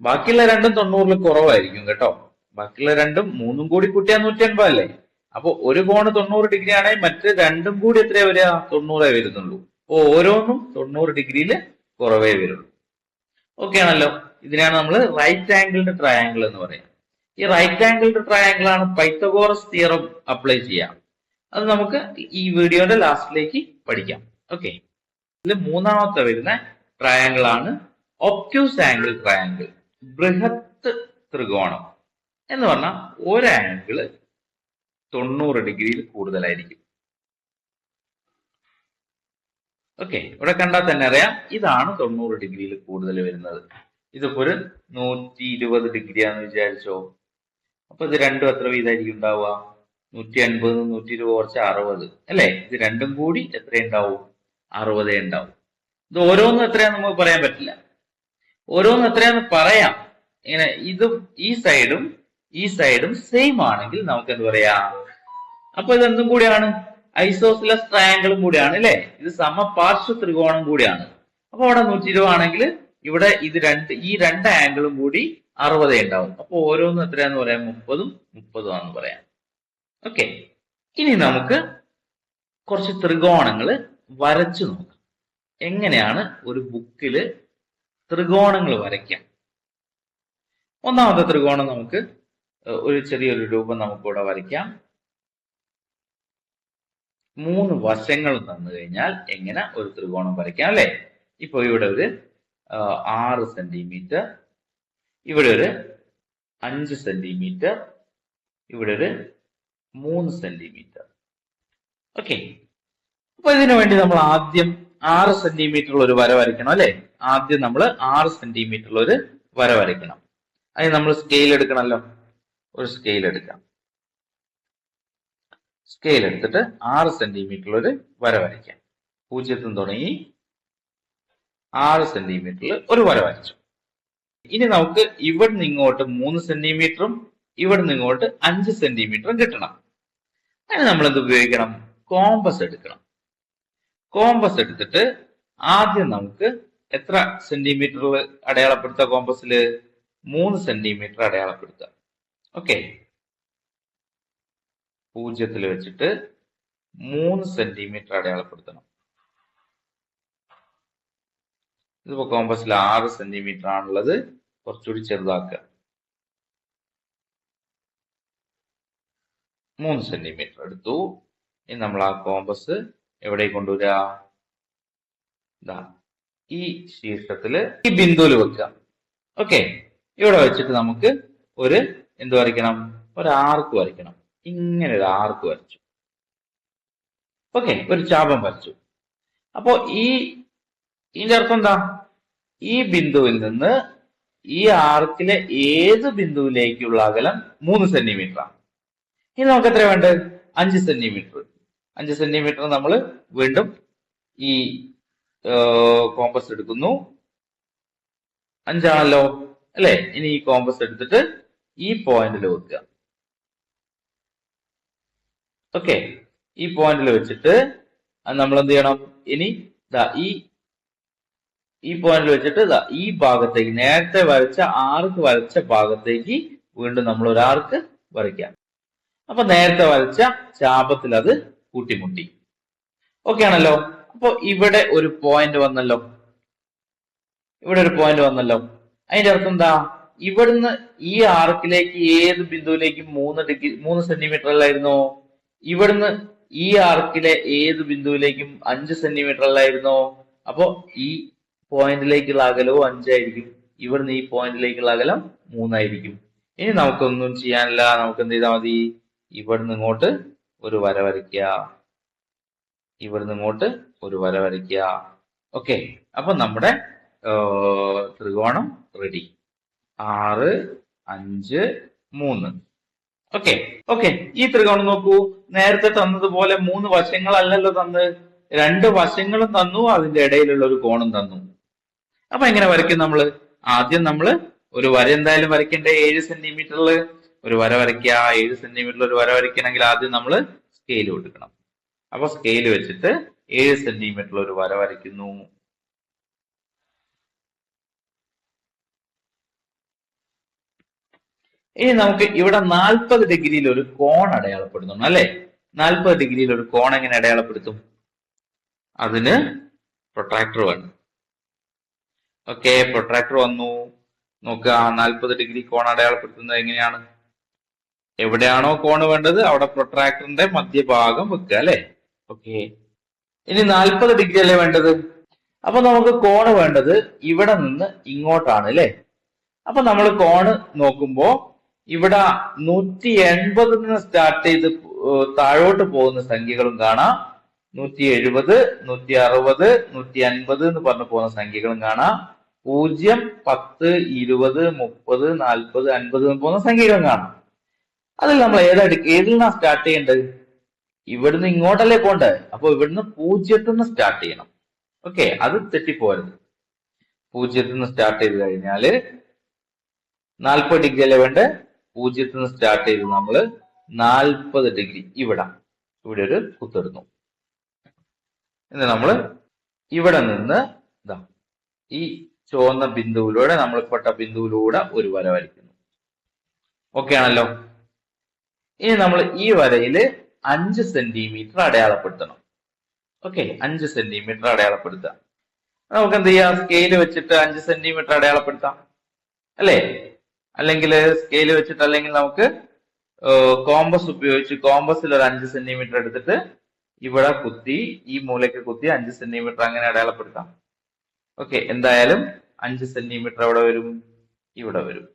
[SPEAKER 1] ബാക്കിയുള്ള രണ്ടും 90ൽ കുറവായിരിക്കും കേട്ടോ. ബാക്കിയുള്ള രണ്ടും 3ഉം കൂടി കൂട്ടിയാൽ 180 അല്ലേ? അപ്പൊ ഒരു കോണ് 90 ഡിഗ്രി ആണെങ്കിൽ മറ്റ് രണ്ടും കൂടി എത്രയാ വരിക? 90 വരുന്നുള്ളൂ. അപ്പൊ ഓരോന്നും 90 ഡിഗ്രിയിൽ കുറവേ വരുള്ളൂ. ഓക്കെ ആണല്ലോ. ഇതിനാണ് നമ്മൾ റൈറ്റ് ആംഗിൾഡ് ട്രയാങ്കിൾ എന്ന് പറയാം. ഈ റൈറ്റ് ആംഗിൾഡ് ട്രയാങ്കിൾ ആണ് പൈത്തഗോറസ് തിയറം അപ്ലൈ ചെയ്യാം. അത് നമുക്ക് ഈ വീഡിയോയുടെ ലാസ്റ്റിലേക്ക് പഠിക്കാം. ഓക്കെ. ഇതിൽ മൂന്നാമത്തെ വരുന്ന ട്രയാങ്കിൾ ആണ് ഒബ്റ്റ്യൂസ് ആംഗിൾ ട്രയാങ്കിൾ. ബൃഹത്ത് ത്രികോണം എന്ന് പറഞ്ഞാൽ ഒരു ആംഗിള് 90 ഡിഗ്രിയിൽ കൂടുതലായിരിക്കും. ഓക്കെ. ഇവിടെ കണ്ടാൽ തന്നെ അറിയാം, ഇതാണ് 90 ഡിഗ്രിയിൽ കൂടുതൽ വരുന്നത്. ഇതിപ്പോ ഒരു 120 ഡിഗ്രിയാന്ന് വിചാരിച്ചോ. അപ്പൊ ഇത് രണ്ടും എത്ര വീതമായിരിക്കും ഉണ്ടാവുക? 180 120 കുറച്ച് 60 അല്ലെ? ഇത് രണ്ടും കൂടി എത്രയുണ്ടാവും? 60 ഉണ്ടാവും. ഇത് ഓരോന്നും എത്രയാന്ന് നമുക്ക് പറയാൻ പറ്റില്ല. ഓരോന്നും എത്രയാന്ന് പറയാം. ഇങ്ങനെ ഇതും ഈ സൈഡും സെയിം ആണെങ്കിൽ നമുക്ക് എന്ത് പറയാം? അപ്പൊ ഇതെന്തും കൂടിയാണ്? ഐസോസിലസ് ട്രയാങ്കിളും കൂടിയാണ് അല്ലെ? ഇത് സമപാർശ്വ ത്രികോണം കൂടിയാണ്. അപ്പൊ അവിടെ 120 ആണെങ്കിൽ ഇവിടെ ഈ രണ്ട് ആംഗിളും കൂടി 60 ഉണ്ടാവും. അപ്പൊ ഓരോന്നും എത്രയാന്ന് പറയാം? 30 ആണെന്ന് പറയാം. ഓക്കെ. ഇനി നമുക്ക് കുറച്ച് ത്രികോണങ്ങൾ വരച്ചു നോക്കാം. എങ്ങനെയാണ് ഒരു ബുക്കില് ത്രികോണങ്ങൾ വരയ്ക്കാം? ഒന്നാമത്തെ ത്രികോണം നമുക്ക് ഒരു ചെറിയൊരു രൂപം നമുക്കിവിടെ വരയ്ക്കാം. 3 വശങ്ങൾ തന്നു കഴിഞ്ഞാൽ എങ്ങനെ ഒരു ത്രികോണം വരയ്ക്കാം അല്ലെ? ഇപ്പൊ ഇവിടെ ഒരു 6 സെന്റിമീറ്റർ, ഇവിടെ ഒരു 5 സെന്റിമീറ്റർ, ഇവിടെ ഒരു 3 സെന്റിമീറ്റർ. ഓക്കെ. അപ്പൊ ഇതിനു വേണ്ടി നമ്മൾ ആദ്യം 6 സെന്റിമീറ്ററിൽ ഒരു വര വരയ്ക്കണം അല്ലെ? ആദ്യം നമ്മൾ 6 സെന്റിമീറ്ററിൽ ഒരു വര വരയ്ക്കണം. അതിന് നമ്മൾ സ്കെയിൽ എടുക്കണമല്ലോ. ഒരു സ്കെയിൽ എടുക്കാം. സ്കെയിൽ എടുത്തിട്ട് 6 സെന്റിമീറ്ററിൽ ഒരു വര വരയ്ക്കാം. 0 തുടങ്ങി 6 സെന്റിമീറ്ററിൽ ഒരു വര വരച്ചു. ഇനി നമുക്ക് ഇവിടുന്ന് ഇങ്ങോട്ട് 3 സെന്റിമീറ്ററും ഇവിടുന്ന് ഇങ്ങോട്ട് 5 സെന്റിമീറ്ററും കിട്ടണം. അതിന് നമ്മൾ എന്ത് ഉപയോഗിക്കണം? കോമ്പസ് എടുക്കണം. കോമ്പസ് എടുത്തിട്ട് ആദ്യം നമുക്ക് എത്ര സെന്റിമീറ്ററിൽ അടയാളപ്പെടുത്താം? കോമ്പസിൽ 3 സെന്റിമീറ്റർ അടയാളപ്പെടുത്താം. ഓക്കെ, 0 വെച്ചിട്ട് 3 സെന്റിമീറ്റർ അടയാളപ്പെടുത്തണം. ഇതിപ്പോ കോമ്പസിൽ 6 സെന്റിമീറ്റർ ആണുള്ളത്. കുറച്ചുകൂടി ചെറുതാക്കുക. 3 സെന്റിമീറ്റർ എടുത്തു. ഇനി നമ്മൾ ആ കോമ്പസ് എവിടെ കൊണ്ടുവരിക? ഈ ശീർഷത്തില് ഈ ബിന്ദുവിൽ വെക്കുക. ഓക്കെ, ഇവിടെ വെച്ചിട്ട് നമുക്ക് ഒരു എന്ത് വരയ്ക്കണം? ഒരു ആർക്ക് വരയ്ക്കണം. ഇങ്ങനെ ഒരു ആർക്ക് വരച്ചു. ഓക്കെ, ഒരു ചാപം വരച്ചു. അപ്പോ ഇതിന്റെ അർത്ഥം എന്താ? ഈ ബിന്ദുവിൽ നിന്ന് ഈ ആർക്കിലെ ഏത് ബിന്ദുവിലേക്കുള്ള അകലം 3 സെന്റിമീറ്റർ ആണ്. ഇനി നമുക്ക് എത്ര വേണ്ടത്? 5 സെന്റിമീറ്റർ. 5 സെന്റിമീറ്റർ നമ്മൾ വീണ്ടും ഈ കോമ്പസ് എടുക്കുന്നു. 5 ആണല്ലോ അല്ലെ? ഇനി ഈ കോമ്പസ് എടുത്തിട്ട് ഈ പോയിന്റിൽ വെക്കുക. ഓക്കെ, ഈ പോയിന്റിൽ വെച്ചിട്ട് നമ്മൾ എന്ത് ചെയ്യണം? ഇനി ഈ പോയിന്റിൽ വെച്ചിട്ട് ഈ ഭാഗത്തേക്ക്, നേരത്തെ വരച്ച ആർക്ക് വരച്ച ഭാഗത്തേക്ക് വീണ്ടും നമ്മൾ ഒരു ആർക്ക് വരയ്ക്കാം. അപ്പൊ നേരത്തെ വരച്ച ചാപത്തിൽ അത് കൂട്ടിമുട്ടി. ഓക്കെ ആണല്ലോ? അപ്പൊ ഇവിടെ ഒരു പോയിന്റ് വന്നല്ലോ. ഇവിടെ ഒരു പോയിന്റ് വന്നല്ലോ. അതിന്റെ അർത്ഥം എന്താ? ഇവിടുന്ന് ഈ ആർക്കിലേക്ക് ഏത് ബിന്ദുവിലേക്കും 3 സെന്റിമീറ്റർ അല്ലായിരുന്നോ? ഇവിടുന്ന് ഈ ആർക്കിലെ ഏത് ബിന്ദുവിലേക്കും 5 സെന്റിമീറ്റർ അല്ലായിരുന്നോ? അപ്പോ ഈ പോയിന്റിലേക്കുള്ള അകലവും 5 ആയിരിക്കും. ഇവിടുന്ന് ഈ പോയിന്റിലേക്കുള്ള അകലം 3 ആയിരിക്കും. ഇനി നമുക്കൊന്നും ചെയ്യാനില്ല. നമുക്ക് എന്ത് ചെയ്താൽ മതി? ഇവിടുന്ന് ഇങ്ങോട്ട് ഒരു വര വരയ്ക്കുക. ഇവിടുന്ന് ഇങ്ങോട്ട് ഒരു വര വരയ്ക്കുക. ഓക്കെ, അപ്പൊ നമ്മുടെ ത്രികോണം റെഡി. 6, 5, 3. ഓക്കെ ഓക്കെ, ഈ ത്രികോണം നോക്കൂ. നേരത്തെ തന്നതുപോലെ 3 വശങ്ങളല്ലല്ലോ തന്ന്, 2 വശങ്ങളും തന്നു, അതിന്റെ ഇടയിലുള്ള ഒരു കോണും തന്നു. അപ്പൊ എങ്ങനെ വരയ്ക്കും നമ്മള്? ആദ്യം നമ്മള് ഒരു വര എന്തായാലും വരയ്ക്കേണ്ടേ? 7 സെന്റിമീറ്ററിൽ ഒരു വര വരയ്ക്കുക. 7 സെന്റിമീറ്ററിൽ ഒരു വര വരയ്ക്കണമെങ്കിൽ ആദ്യം നമ്മൾ സ്കെയിൽ കൊടുക്കണം. അപ്പൊ സ്കെയിൽ വെച്ചിട്ട് 7 സെന്റിമീറ്ററിൽ ഒരു വര വരയ്ക്കുന്നു. ഇനി നമുക്ക് ഇവിടെ 40 ഡിഗ്രിയിൽ ഒരു കോൺ അടയാളപ്പെടുത്തണം അല്ലെ? 40 ഡിഗ്രിയിൽ ഒരു കോൺ എങ്ങനെ അടയാളപ്പെടുത്തും? അതിന് പ്രൊട്രാക്ടർ വേണം. ഓക്കെ, പ്രൊട്രാക്ടർ വന്നു. നോക്കുക, 40 ഡിഗ്രി കോൺ അടയാളപ്പെടുത്തുന്നത് എങ്ങനെയാണ്? എവിടെയാണോ കോൺ വേണ്ടത് അവിടെ പ്രൊട്രാക്ടറിന്റെ മധ്യഭാഗം വെക്കുക അല്ലെ? ഓക്കെ, ഇനി 40 ഡിഗ്രി അല്ലേ വേണ്ടത്? അപ്പൊ നമുക്ക് കോണ് വേണ്ടത് ഇവിടെ നിന്ന് ഇങ്ങോട്ടാണ് അല്ലെ? അപ്പൊ നമ്മൾ കോണ് നോക്കുമ്പോ ഇവിടെ 180 നിന്ന് സ്റ്റാർട്ട് ചെയ്ത് താഴോട്ട് പോകുന്ന സംഖ്യകളും കാണാം. 170, 160, 150 എന്ന് പറഞ്ഞു പോകുന്ന സംഖ്യകളും കാണാം. 0, 10, 20, 30, 40, 50 എന്ന് പോകുന്ന സംഖ്യകളും കാണാം. അതിൽ നമ്മൾ ഏതിൽ നിന്നാണ് സ്റ്റാർട്ട് ചെയ്യേണ്ടത്? ഇവിടുന്ന് ഇങ്ങോട്ടല്ലേ പോണ്ടേ? അപ്പൊ ഇവിടുന്ന് 0 നിന്ന് സ്റ്റാർട്ട് ചെയ്യണം. ഓക്കെ, അത് തെറ്റിപ്പോരുത്. 0 നിന്ന് സ്റ്റാർട്ട് ചെയ്ത് കഴിഞ്ഞാല് 40 ഡിഗ്രി അല്ലേ വേണ്ടേ? 0 നിന്ന് സ്റ്റാർട്ട് ചെയ്ത് നമ്മള് 40 ഡിഗ്രി ഇവിടെ ഒരു കുത്തിടുന്നു. എന്ന് നമ്മള് ഇവിടെ നിന്ന് ഈ ചുവന്ന ബിന്ദുവിലൂടെ, നമ്മൾ പെട്ട ബിന്ദുവിലൂടെ ഒരു വര വരയ്ക്കുന്നു. ഓക്കെ ആണല്ലോ? ഇനി നമ്മൾ ഈ വരയില് 5 സെന്റിമീറ്റർ അടയാളപ്പെടുത്തണം. ഓക്കെ, 5 സെന്റിമീറ്റർ അടയാളപ്പെടുത്താം. നമുക്ക് എന്ത് ചെയ്യാം? സ്കെയിൽ വെച്ചിട്ട് 5 സെന്റിമീറ്റർ അടയാളപ്പെടുത്താം അല്ലേ? അല്ലെങ്കിൽ സ്കെയിൽ വെച്ചിട്ട്, അല്ലെങ്കിൽ നമുക്ക് കോമ്പസ് ഉപയോഗിച്ച് കോമ്പസിൽ ഒരു 5 സെന്റിമീറ്റർ എടുത്തിട്ട് ഇവിടെ കുത്തി, ഈ മൂലയ്ക്ക് കുത്തി 5 സെന്റിമീറ്റർ അങ്ങനെ അടയാളപ്പെടുത്താം. ഓക്കെ, എന്തായാലും 5 സെന്റിമീറ്റർ എവിടെ വരും? ഇവിടെ വരും.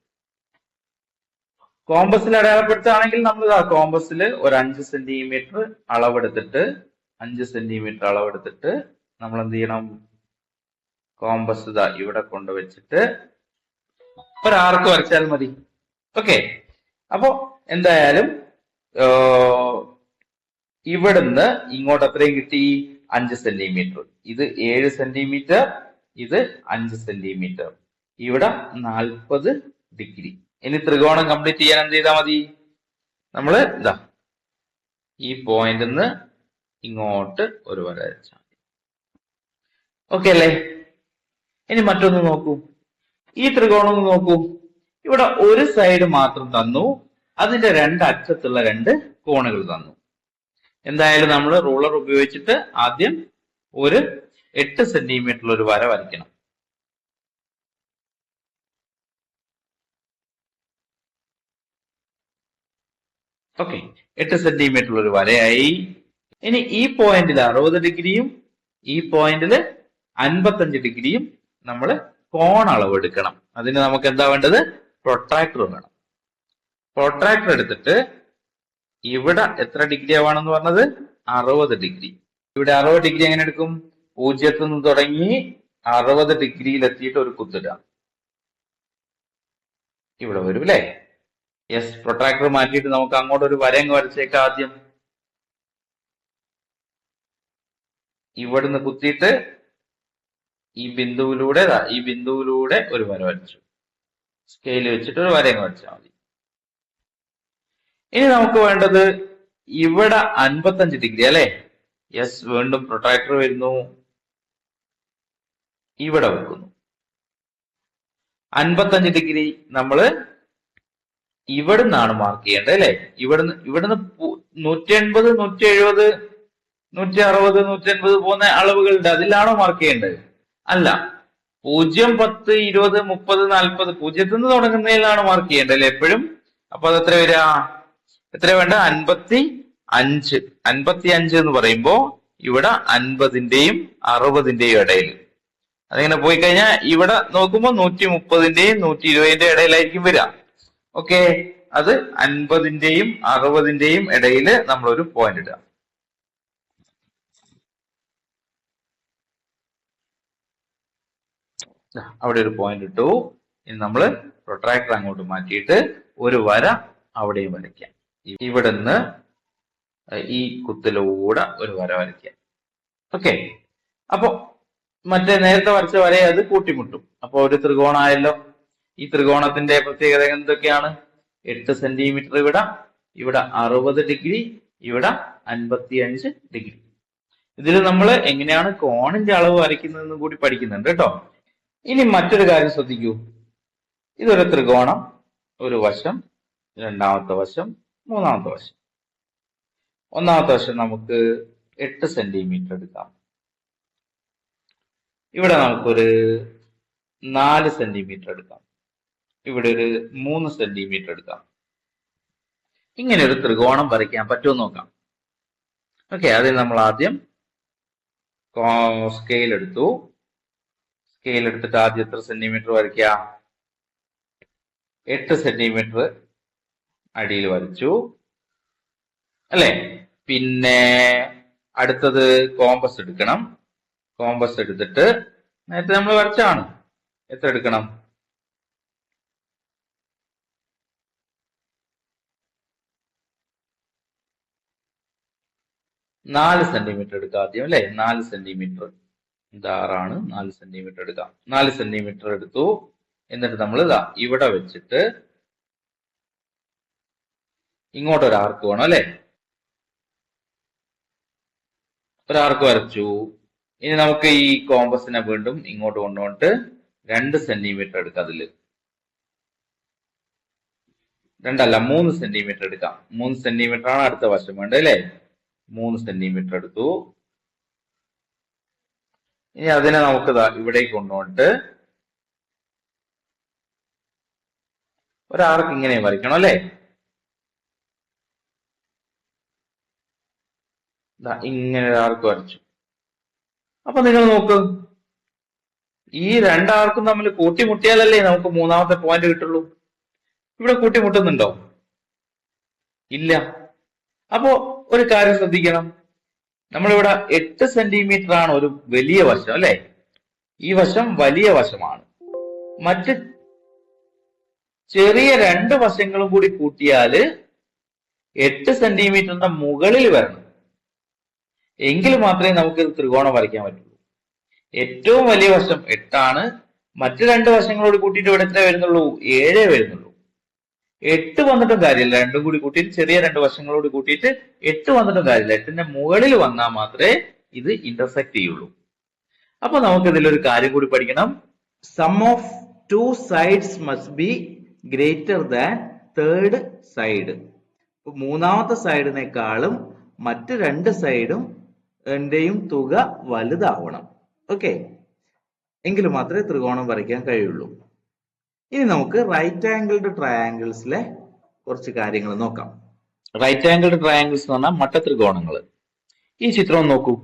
[SPEAKER 1] കോമ്പസിൽ അടയാളപ്പെടുത്തുകയാണെങ്കിൽ നമ്മൾ കോമ്പസിൽ ഒരു 5 സെന്റിമീറ്റർ അളവെടുത്തിട്ട് 5 സെന്റിമീറ്റർ അളവെടുത്തിട്ട് നമ്മൾ എന്ത് ചെയ്യണം? കോമ്പസ് ഇതാ ഇവിടെ കൊണ്ടുവച്ചിട്ട് ഒരു ആർക്ക് വരച്ചാൽ മതി. ഓക്കെ, അപ്പോ എന്തായാലും ഇവിടുന്ന് ഇങ്ങോട്ട് എത്രയും കിട്ടി? 5 സെന്റിമീറ്റർ. ഇത് 7 സെന്റിമീറ്റർ, ഇത് 5 സെന്റിമീറ്റർ. ഇവിടെ 40 ഡിഗ്രി. ഇനി ത്രികോണം കംപ്ലീറ്റ് ചെയ്യാൻ എന്ത് ചെയ്താൽ മതി? നമ്മള് ഇതാ ഈ പോയിന്റിൽ നിന്ന് ഇങ്ങോട്ട് ഒരു വര വരച്ചാൽ മതി. ഓക്കെ അല്ലേ? ഇനി മറ്റൊന്ന് നോക്കൂ. ഈ ത്രികോണം ഒന്ന് നോക്കൂ. ഇവിടെ ഒരു സൈഡ് മാത്രം തന്നു, അതിന്റെ അറ്റത്തുള്ള 2 കോണുകൾ തന്നു. എന്തായാലും നമ്മൾ റൂളർ ഉപയോഗിച്ചിട്ട് ആദ്യം ഒരു 8 സെന്റിമീറ്റർ ഒരു വര വരയ്ക്കണം. ഓക്കെ, 8 സെന്റിമീറ്റർ ഒരു വരയായി. ഇനി ഈ പോയിന്റിൽ 60 ഡിഗ്രിയും ഈ പോയിന്റിൽ 55 ഡിഗ്രിയും നമ്മൾ കോൺ അളവ് എടുക്കണം. അതിന് നമുക്ക് എന്താ വേണ്ടത്? പ്രൊട്രാക്ടർ വേണം. പ്രൊട്രാക്ടർ എടുത്തിട്ട് ഇവിടെ എത്ര ഡിഗ്രി ആവാണെന്ന് പറഞ്ഞത്? 60 ഡിഗ്രി. ഇവിടെ 60 ഡിഗ്രി എങ്ങനെ എടുക്കും? 0 നിന്ന് തുടങ്ങി 60 ഡിഗ്രിയിൽ എത്തിയിട്ട് ഒരു കുത്തിടുക. ഇവിടെ വരും അല്ലേ? യെസ്, പ്രൊട്രാക്ടർ മാറ്റിയിട്ട് നമുക്ക് അങ്ങോട്ട് ഒരു വര അങ്ങ് വരച്ചേക്കാം. ആദ്യം ഇവിടുന്ന് കുത്തിയിട്ട് ഈ ബിന്ദുവിലൂടെ ഒരു വര വരച്ചു. സ്കെയിൽ വെച്ചിട്ട് ഒരു വര അങ്ങ് വരച്ചാൽ മതി. ഇനി നമുക്ക് വേണ്ടത് ഇവിടെ 55 ഡിഗ്രി അല്ലെ? യെസ്, വീണ്ടും പ്രൊട്രാക്ടർ വരുന്നു, ഇവിടെ വെക്കുന്നു. 55 ഡിഗ്രി നമ്മള് ഇവിടുന്നാണ് മാർക്ക് ചെയ്യേണ്ടത് അല്ലെ? ഇവിടുന്ന് 180, 170, 160, 180 പോകുന്ന അളവുകളുണ്ട്. അതിലാണോ മാർക്ക് ചെയ്യേണ്ടത്? അല്ല, 0, 10, 20, 30, 40 0 നിന്ന് തുടങ്ങുന്നതിലാണ് മാർക്ക് ചെയ്യേണ്ടത് അല്ലെ എപ്പോഴും? അപ്പൊ അത് എത്ര വരിക? എത്ര വേണ്ട? 55. 55 എന്ന് പറയുമ്പോ ഇവിടെ 50ന്റെയും 60ന്റെയും ഇടയിൽ. അതിങ്ങനെ പോയി കഴിഞ്ഞാൽ ഇവിടെ നോക്കുമ്പോ 130ന്റെയും 120ന്റെയും ഇടയിലായിരിക്കും വരിക. ഓക്കെ, അത് 50ന്റെയും 60ന്റെയും ഇടയിൽ നമ്മൾ ഒരു പോയിന്റ് ഇടുക. അവിടെ ഒരു പോയിന്റ് ഇട്ടു. ഇനി നമ്മൾ പ്രൊട്രാക്ടർ അങ്ങോട്ട് മാറ്റിയിട്ട് ഒരു വര അവിടെയും വരയ്ക്കാം. ഇവിടുന്ന് ഈ കുത്തിലൂടെ ഒരു വര വരയ്ക്കാം. ഓക്കെ, അപ്പൊ മറ്റേ നേരത്തെ വരച്ച വരയെ അത് കൂട്ടിമുട്ടും. അപ്പൊ ഒരു ത്രികോണമായല്ലോ. ഈ ത്രികോണത്തിന്റെ പ്രത്യേകത എന്തൊക്കെയാണ്? 8 സെന്റിമീറ്റർ ഇവിടെ 60 ഡിഗ്രി, ഇവിടെ 55 ഡിഗ്രി. ഇതിൽ നമ്മൾ എങ്ങനെയാണ് കോണിന്റെ അളവ് വരയ്ക്കുന്നതെന്ന് കൂടി പഠിക്കുന്നുണ്ട് കേട്ടോ. ഇനി മറ്റൊരു കാര്യം ശ്രദ്ധിക്കൂ. ഇതൊരു ത്രികോണം, ഒരു വശം, രണ്ടാമത്തെ വശം, മൂന്നാമത്തെ വശം. ഒന്നാമത്തെ വശം നമുക്ക് 8 സെന്റിമീറ്റർ എടുക്കാം. ഇവിടെ നമുക്കൊരു 4 സെന്റിമീറ്റർ എടുക്കാം. ഇവിടെ ഒരു 3 സെന്റിമീറ്റർ എടുക്കാം. ഇങ്ങനെ ഒരു ത്രികോണം വരയ്ക്കാൻ പറ്റുമോ നോക്കാം. ഓക്കെ, അതിൽ നമ്മൾ ആദ്യം സ്കെയിൽ എടുത്തു. സ്കെയിൽ എടുത്തിട്ട് ആദ്യം എത്ര സെന്റിമീറ്റർ വരയ്ക്കുക? 8 സെന്റിമീറ്റർ അടിയിൽ വരച്ചു അല്ലെ? പിന്നെ അടുത്തത് കോമ്പസ് എടുക്കണം. കോമ്പസ് എടുത്തിട്ട് നേരത്തെ നമ്മൾ വരച്ചാണ്, എത്ര എടുക്കണം? 4 സെന്റിമീറ്റർ എടുക്കാം ആദ്യം അല്ലെ? 4 സെന്റിമീറ്റർ. ഇത് 6ആണ്. 4 സെന്റിമീറ്റർ എടുക്കാം. 4 സെന്റിമീറ്റർ എടുത്തു. എന്നിട്ട് നമ്മൾ ഇതാ ഇവിടെ വെച്ചിട്ട് ഇങ്ങോട്ട് ഒരു ആർക്ക് വേണം അല്ലെ? ഒരു ആർക്ക് വരച്ചു. ഇനി നമുക്ക് ഈ കോമ്പസിനെ വീണ്ടും ഇങ്ങോട്ട് കൊണ്ടുപോയിട്ട് 2 സെന്റിമീറ്റർ എടുക്കാം. അതില് 2 അല്ല 3 സെന്റിമീറ്റർ എടുക്കാം. 3 സെന്റിമീറ്റർ ആണ് അടുത്ത വശം വേണ്ടത് അല്ലെ? 3 സെന്റിമീറ്റർ എടുത്തു. ഇനി അതിനെ നമുക്ക് ഇവിടേക്ക് കൊണ്ടുപോയിട്ട് ഒരാർക്ക് ഇങ്ങനെ വരയ്ക്കണം അല്ലെ? ഇങ്ങനെ ഒരാർക്ക് വരച്ചു. അപ്പൊ നിങ്ങൾ നോക്ക്, ഈ രണ്ടാർക്കും തമ്മിൽ കൂട്ടിമുട്ടിയാലല്ലേ നമുക്ക് മൂന്നാമത്തെ പോയിന്റ് കിട്ടുള്ളൂ. ഇവിടെ കൂട്ടിമുട്ടുന്നുണ്ടോ? ഇല്ല. അപ്പോ ഒരു കാര്യം ശ്രദ്ധിക്കണം. നമ്മളിവിടെ 8 സെന്റിമീറ്റർ ആണ് ഒരു വലിയ വശം അല്ലെ. ഈ വശം വലിയ വശമാണ്. മറ്റ് ചെറിയ രണ്ട് വശങ്ങളും കൂടി കൂട്ടിയാല് 8 സെന്റിമീറ്ററിന്റെ മുകളിൽ വരണം. എങ്കിൽ മാത്രമേ നമുക്ക് ത്രികോണം വരയ്ക്കാൻ പറ്റുള്ളൂ. ഏറ്റവും വലിയ വശം 8 ആണ്. മറ്റു രണ്ട് വശങ്ങളോട് കൂട്ടിയിട്ട് ഇവിടെ എത്ര വരുന്നുള്ളൂ? 7 വരുന്നുള്ളൂ. 8 വന്നിട്ടും കാര്യമില്ല. രണ്ടും കൂടി കൂട്ടിയിട്ട് ചെറിയ രണ്ട് വശങ്ങളോട് കൂട്ടിയിട്ട് 8 വന്നിട്ടും കാര്യമില്ല. 8ന്റെ മുകളിൽ വന്നാൽ മാത്രമേ ഇത് ഇന്റർസെക്ട് ചെയ്യുള്ളൂ. അപ്പൊ നമുക്ക് ഇതിലൊരു കാര്യം കൂടി പഠിക്കണം. Sum of two sides must be greater than third side. മൂന്നാമത്തെ സൈഡിനേക്കാളും മറ്റ് രണ്ട് സൈഡും തുക വലുതാവണം. ഓക്കെ, എങ്കിൽ മാത്രമേ ത്രികോണം വരയ്ക്കാൻ കഴിയുള്ളൂ. ഇനി നമുക്ക് റൈറ്റ് ആംഗിൾഡ് ട്രയാങ്കിൾസിലെ കുറച്ച് കാര്യങ്ങൾ നോക്കാം. റൈറ്റ് ആംഗിൾഡ് ട്രയാങ്കിൾസ് എന്ന് പറഞ്ഞാൽ മട്ടത്രികോണങ്ങൾ. ഈ ചിത്രം നോക്കൂ.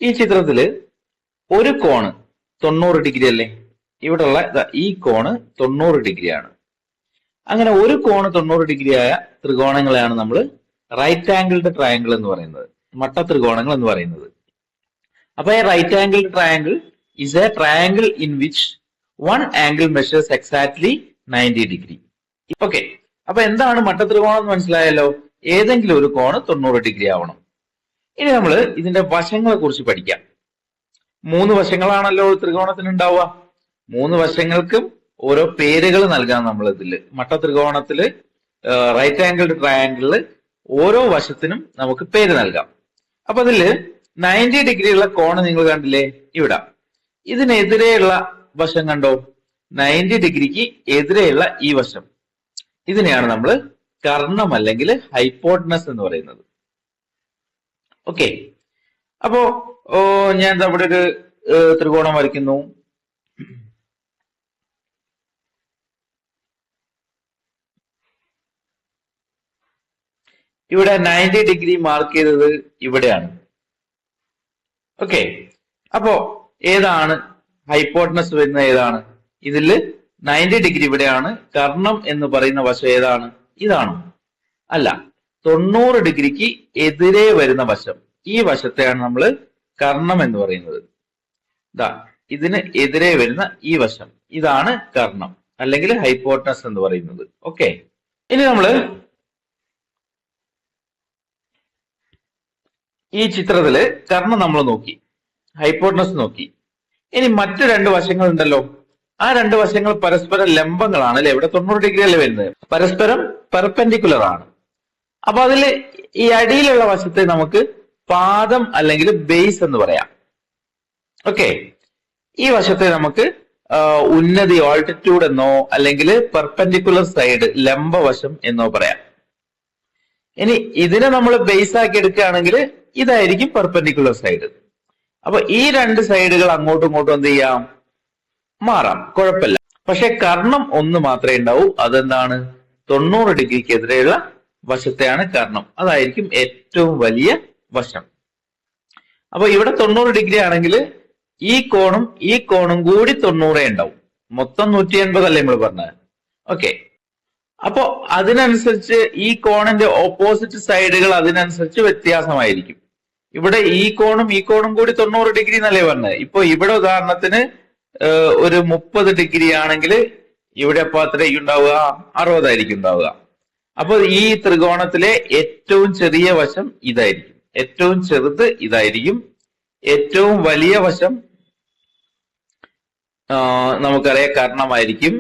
[SPEAKER 1] ഈ ചിത്രത്തില് ഒരു കോണ് 90 ഡിഗ്രി അല്ലേ? ഇവിടെയുള്ള ഈ കോണ് 90 ഡിഗ്രിയാണ്. അങ്ങനെ ഒരു കോണ് 90 ഡിഗ്രി ആയ ത്രികോണങ്ങളെയാണ് നമ്മൾ റൈറ്റ് ആംഗിൾഡ് ട്രയാങ്കിൾ എന്ന് പറയുന്നത്, മട്ടത്രികോണങ്ങൾ എന്ന് പറയുന്നത്. അപ്പൊ ഈ right angled triangle is a triangle in which one angle measures exactly 90 degree. Okay, അപ്പൊ എന്താണ് മട്ടത്രികോണം എന്ന് മനസ്സിലായല്ലോ. ഏതെങ്കിലും ഒരു കോണ് 90 ഡിഗ്രി ആവണം. ഇനി നമ്മൾ ഇതിന്റെ വശങ്ങളെ കുറിച്ച് പഠിക്കാം. 3 വശങ്ങളാണല്ലോ ത്രികോണത്തിന് ഉണ്ടാവുക. 3 വശങ്ങൾക്കും ഓരോ പേരുകൾ നൽകാം നമ്മൾ ഇതില്. മട്ടത്രികോണത്തില് റൈറ്റ് ആംഗിൾഡ് ട്രയാങ്കിളില് ഓരോ വശത്തിനും നമുക്ക് പേര് നൽകാം. അപ്പൊ അതില് 90 ഡിഗ്രി ഉള്ള കോണ് നിങ്ങൾ കണ്ടില്ലേ? ഇവിടെ ഇതിനെതിരെയുള്ള വശം കണ്ടോ? 90 ഡിഗ്രിക്ക് എതിരെയുള്ള ഈ വശം, ഇതിനെയാണ് നമ്മൾ കർണം അല്ലെങ്കിൽ ഹൈപ്പോട്ടനസ് എന്ന് പറയുന്നത്. ഓക്കെ, അപ്പോ ഞാൻ അവിടെ ഒരു ത്രികോണം വരയ്ക്കുന്നു. ഇവിടെ 90 ഡിഗ്രി മാർക്ക് ചെയ്തത് ഇവിടെയാണ്. ഓക്കെ, അപ്പോ ഏതാണ് ഹൈപ്പോട്ടനസ് വരുന്നത്? ഏതാണ് ഇതില് 90 ഡിഗ്രി ഇവിടെയാണ്. കർണം എന്ന് പറയുന്ന വശം ഏതാണ്? ഇതാണോ? അല്ല, 90 ഡിഗ്രിക്ക് എതിരെ വരുന്ന വശം, ഈ വശത്തെയാണ് നമ്മൾ കർണം എന്ന് പറയുന്നത്. ഇതിന് എതിരെ വരുന്ന ഈ വശം, ഇതാണ് കർണം അല്ലെങ്കിൽ ഹൈപ്പോട്ടനസ് എന്ന് പറയുന്നത്. ഓക്കെ, ഇനി നമ്മള് ഈ ചിത്രത്തില് കർണം നമ്മൾ നോക്കി, ഹൈപ്പോട്ടനസ് നോക്കി. ഇനി മറ്റു രണ്ട് വശങ്ങൾ ഉണ്ടല്ലോ. ആ രണ്ട് വശങ്ങൾ പരസ്പരം ലംബങ്ങളാണ് അല്ലെ? ഇവിടെ 90 ഡിഗ്രി അല്ലേ വരുന്നത്? പരസ്പരം പെർപെൻഡിക്കുലർ ആണ്. അപ്പൊ അതില് ഈ അടിയിലുള്ള വശത്തെ നമുക്ക് പാദം അല്ലെങ്കിൽ ബേസ് എന്ന് പറയാം. ഓക്കെ, ഈ വശത്തെ നമുക്ക് ഉന്നതി ഓൾട്ടിറ്റ്യൂഡ് എന്നോ അല്ലെങ്കിൽ പെർപെൻഡിക്കുലർ സൈഡ് ലംബവശം എന്നോ പറയാം. ഇനി ഇതിനെ നമ്മൾ ബേസ് ആക്കി എടുക്കുകയാണെങ്കിൽ ഇതായിരിക്കും പെർപെൻഡിക്കുലർ സൈഡ്. അപ്പൊ ഈ രണ്ട് സൈഡുകൾ അങ്ങോട്ടും ഇങ്ങോട്ടും എന്ത് ചെയ്യാം? മാറാം, കുഴപ്പമില്ല. പക്ഷെ കർണം ഒന്ന് മാത്രമേ ഉണ്ടാവൂ. അതെന്താണ്? 90 ഡിഗ്രിക്ക് എതിരെയുള്ള വശത്തെയാണ് കർണം. അതായിരിക്കും ഏറ്റവും വലിയ വശം. അപ്പൊ ഇവിടെ 90 ഡിഗ്രി ആണെങ്കിൽ ഈ കോണും കൂടി 90 ഉണ്ടാവും. മൊത്തം 180 അല്ലേ നമ്മൾ പറഞ്ഞത്? ഓക്കെ, അപ്പോ അതിനനുസരിച്ച് ഈ കോണിന്റെ ഓപ്പോസിറ്റ് സൈഡുകൾ അതിനനുസരിച്ച് വ്യത്യാസമായിരിക്കും. ഇവിടെ ഈ കോണും കൂടി 90 ഡിഗ്രി എന്നല്ലേ പറഞ്ഞത്? ഇപ്പൊ ഇവിടെ ഉദാഹരണത്തിന് ഒരു 30 ഡിഗ്രി ആണെങ്കിൽ ഇവിടെ അപ്പൊ അത്രയ്ക്ക് ഉണ്ടാവുക 60 ആയിരിക്കും ഉണ്ടാവുക. അപ്പൊ ഈ ത്രികോണത്തിലെ ഏറ്റവും ചെറിയ വശം ഇതായിരിക്കും, ഏറ്റവും ചെറുത് ഇതായിരിക്കും, ഏറ്റവും വലിയ വശം നമുക്കറിയാം കർണമായിരിക്കും.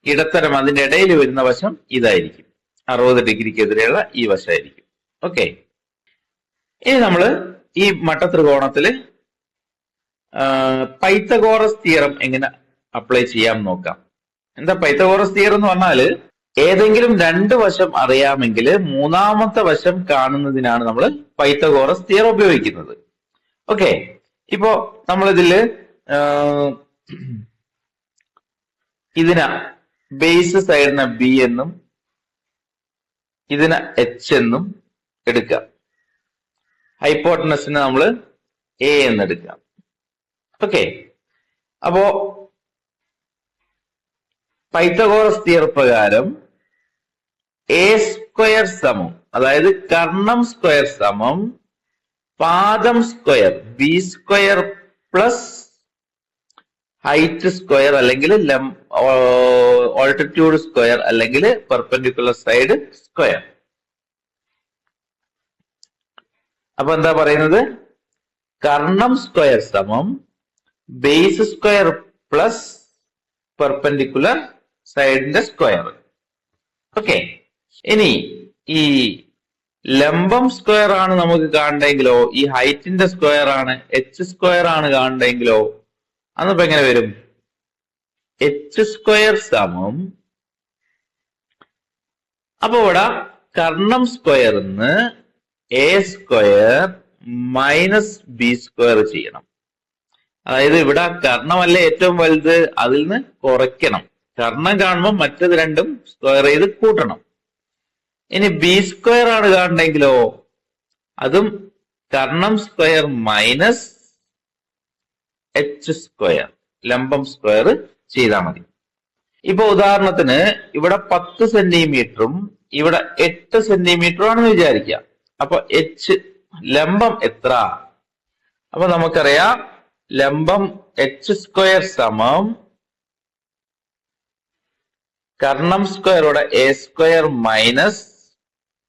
[SPEAKER 1] ഇടത്തരം അതിന്റെ ഇടയിൽ വരുന്ന വശം ഇതായിരിക്കും, 60 ഡിഗ്രിക്ക് എതിരെയുള്ള ഈ വശമായിരിക്കും. ഓക്കെ, ഇനി നമ്മള് ഈ മട്ടത്രികോണത്തില് പൈത്തഗോറസ് തിയറം എങ്ങനെ അപ്ലൈ ചെയ്യാം നോക്കാം. എന്താ പൈത്തഗോറസ് തിയറം എന്ന് പറഞ്ഞാല് ഏതെങ്കിലും രണ്ട് വശം അറിയാമെങ്കിൽ മൂന്നാമത്തെ വശം കാണുന്നതിനാണ് നമ്മൾ പൈത്തഗോറസ് തിയറം ഉപയോഗിക്കുന്നത്. ഓക്കെ, ഇപ്പോ നമ്മളിതില് ഇതിന ബേസ് സൈഡിനെ ബി എന്നും ഇതിനെ എച്ച് എന്നും എടുക്കാം. ഹൈപ്പോട്ടനസിനെ നമ്മൾ എ എന്നെടുക്കാം. ഓക്കെ, അപ്പോ പൈത്തഗോറസ് തിയറം പ്രകാരം എ സ്ക്വയർ സമം, അതായത് കർണം സ്ക്വയർ സമം പാദം square B square plus height square അല്ലെങ്കിൽ ഓൾട്ടിറ്റ്യൂഡ് സ്ക്വയർ അല്ലെങ്കിൽ പെർപെൻഡിക്കുലർ സൈഡ് സ്ക്വയർ. അപ്പൊ എന്താ പറയുന്നത്? കർണം സ്ക്വയർ സമം ബേസ് സ്ക്വയർ പ്ലസ് പെർപെൻഡിക്കുലർ സൈഡിന്റെ സ്ക്വയർ. ഓക്കെ, ഇനി ഈ ലംബം സ്ക്വയർ ആണ് നമുക്ക് കാണണ്ടെങ്കിലോ, ഈ ഹൈറ്റിന്റെ സ്ക്വയർ ആണ് എച്ച് സ്ക്വയർ ആണ് കാണണ്ടെങ്കിലോ, അന്നിപ്പോ എങ്ങനെ വരും? എച്ച് സ്ക്വയർ സമം, അപ്പൊ ഇവിടെ കർണം സ്ക്വയറിന്ന് A square minus B square ചെയ്യണം. അതായത് ഇവിടെ കർണമല്ലേ ഏറ്റവും വലുത്, അതിൽ നിന്ന് കുറയ്ക്കണം. കർണം കാണുമ്പോൾ മറ്റത് രണ്ടും സ്ക്വയർ ചെയ്ത് കൂട്ടണം. ഇനി ബി സ്ക്വയർ ആണ് കാണണ്ടെങ്കിലോ, അതും Karnam square minus H square ലംബം സ്ക്വയർ ചെയ്താൽ മതി. ഇപ്പൊ ഉദാഹരണത്തിന് ഇവിടെ 10 സെന്റിമീറ്ററും ഇവിടെ 8 സെന്റിമീറ്ററും ആണെന്ന് വിചാരിക്കുക. അപ്പൊ എച്ച് ലംബം എത്ര? അപ്പൊ നമുക്കറിയാം ലംബം എച്ച് സ്ക്വയർ സമം കർണം സ്ക്വയർ ഇവിടെ A square minus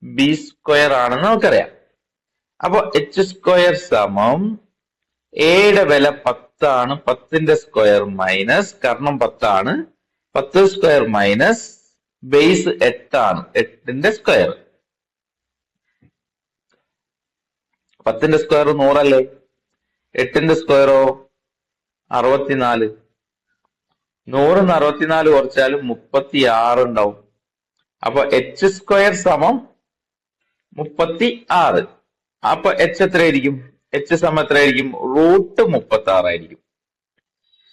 [SPEAKER 1] B square ആണെന്ന് നമുക്കറിയാം. അപ്പൊ എച്ച് സ്ക്വയർ സമം എയുടെ വില 10 ആണ്, 10ന്റെ സ്ക്വയർ മൈനസ് കർണം 10 ആണ്, 10 സ്ക്വയർ മൈനസ് ബേസ് 8 ആണ്, 8ന്റെ സ്ക്വയർ. 10ന്റെ സ്ക്വയർ 100 അല്ലേ, 8ന്റെ സ്ക്വയറോ 64. 100 64 കുറച്ചാൽ 36 ഉണ്ടാവും. അപ്പൊ എച്ച് സ്ക്വയർ സമം 36. അപ്പൊ എച്ച് എത്രയായിരിക്കും? എച്ച് സമം എത്രയായിരിക്കും? റൂട്ട് 36 ആയിരിക്കും.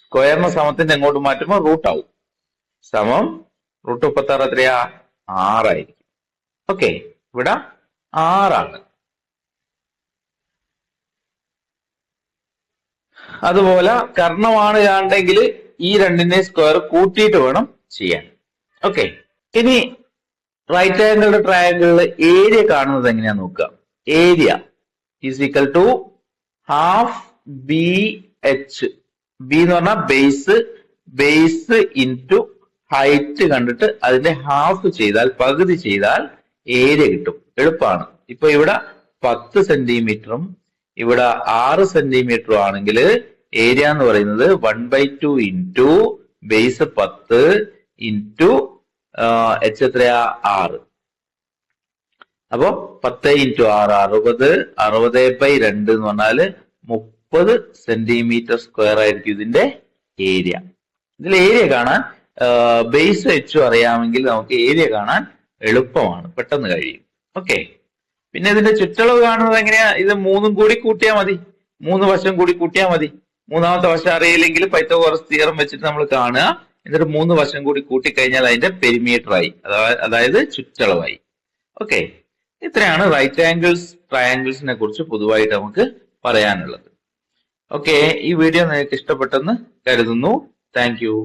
[SPEAKER 1] സ്ക്വയറിന് സമത്തിന്റെ എങ്ങോട്ട് മാറ്റുമ്പോൾ റൂട്ട് ആവും. സമം റൂട്ട് 36 എത്രയാ? 6 ആയിരിക്കും. ഓക്കെ, ഇവിടെ 6 ആണ്. അതുപോലെ കർണമാണ് കാണണ്ടെങ്കിൽ ഈ രണ്ടിന്റെ സ്ക്വയർ കൂട്ടിയിട്ട് വേണം ചെയ്യാൻ. ഓക്കെ, ഇനി റൈറ്റ് ആംഗിളുടെ ട്രയാംഗിളിലെ ഏരിയ കാണുന്നത് എങ്ങനെയാ നോക്കുക. Area is equal to half B H. B എന്ന് പറഞ്ഞാൽ ബേസ് ഇൻറ്റു ഹൈറ്റ് കണ്ടിട്ട് അതിന്റെ ഹാഫ് ചെയ്താൽ, പകുതി ചെയ്താൽ ഏരിയ കിട്ടും. എളുപ്പമാണ്. ഇപ്പൊ ഇവിടെ 10 സെന്റിമീറ്ററും ഇവിടെ 6 സെന്റിമീറ്ററും ആണെങ്കിൽ ഏരിയ എന്ന് പറയുന്നത് 1/2 ഇൻറ്റു ബേസ് 10 ഇൻറ്റു എച്ച് എത്രയാ? 6. അപ്പോ 10 ഇൻറ്റു 6 60, 60/2 എന്ന് പറഞ്ഞാല് 30 സെന്റിമീറ്റർ സ്ക്വയർ ആയിരിക്കും ഇതിന്റെ ഏരിയ. ഇതിൽ ഏരിയ കാണാൻ ബേസ് എച്ചും അറിയാമെങ്കിൽ നമുക്ക് ഏരിയ കാണാൻ എളുപ്പമാണ്, പെട്ടെന്ന് കഴിയും. ഓക്കെ, പിന്നെ ഇതിന്റെ ചുറ്റളവ് കാണുന്നത് എങ്ങനെയാ? ഇത് 3 കൂടി കൂട്ടിയാൽ മതി, 3 വശം കൂടി കൂട്ടിയാൽ മതി. 3ാമത്തെ വശം അറിയില്ലെങ്കിൽ പൈത്തഗോറസ് തിയറം വെച്ചിട്ട് നമ്മൾ കാണുക. എന്നിട്ട് 3 വശം കൂടി കൂട്ടിക്കഴിഞ്ഞാൽ അതിന്റെ പെരിമീറ്റർ ആയി, അതായത് ചുറ്റളവായി. ഓക്കെ, ഇത്രയാണ് റൈറ്റ് ആംഗിൾസ് ട്രയാംഗിൾസിനെ കുറിച്ച് പൊതുവായിട്ട് നമുക്ക് പറയാനുള്ളത്. ഓക്കെ, ഈ വീഡിയോ നിങ്ങൾക്ക് ഇഷ്ടപ്പെട്ടെന്ന് കരുതുന്നു. Thank you.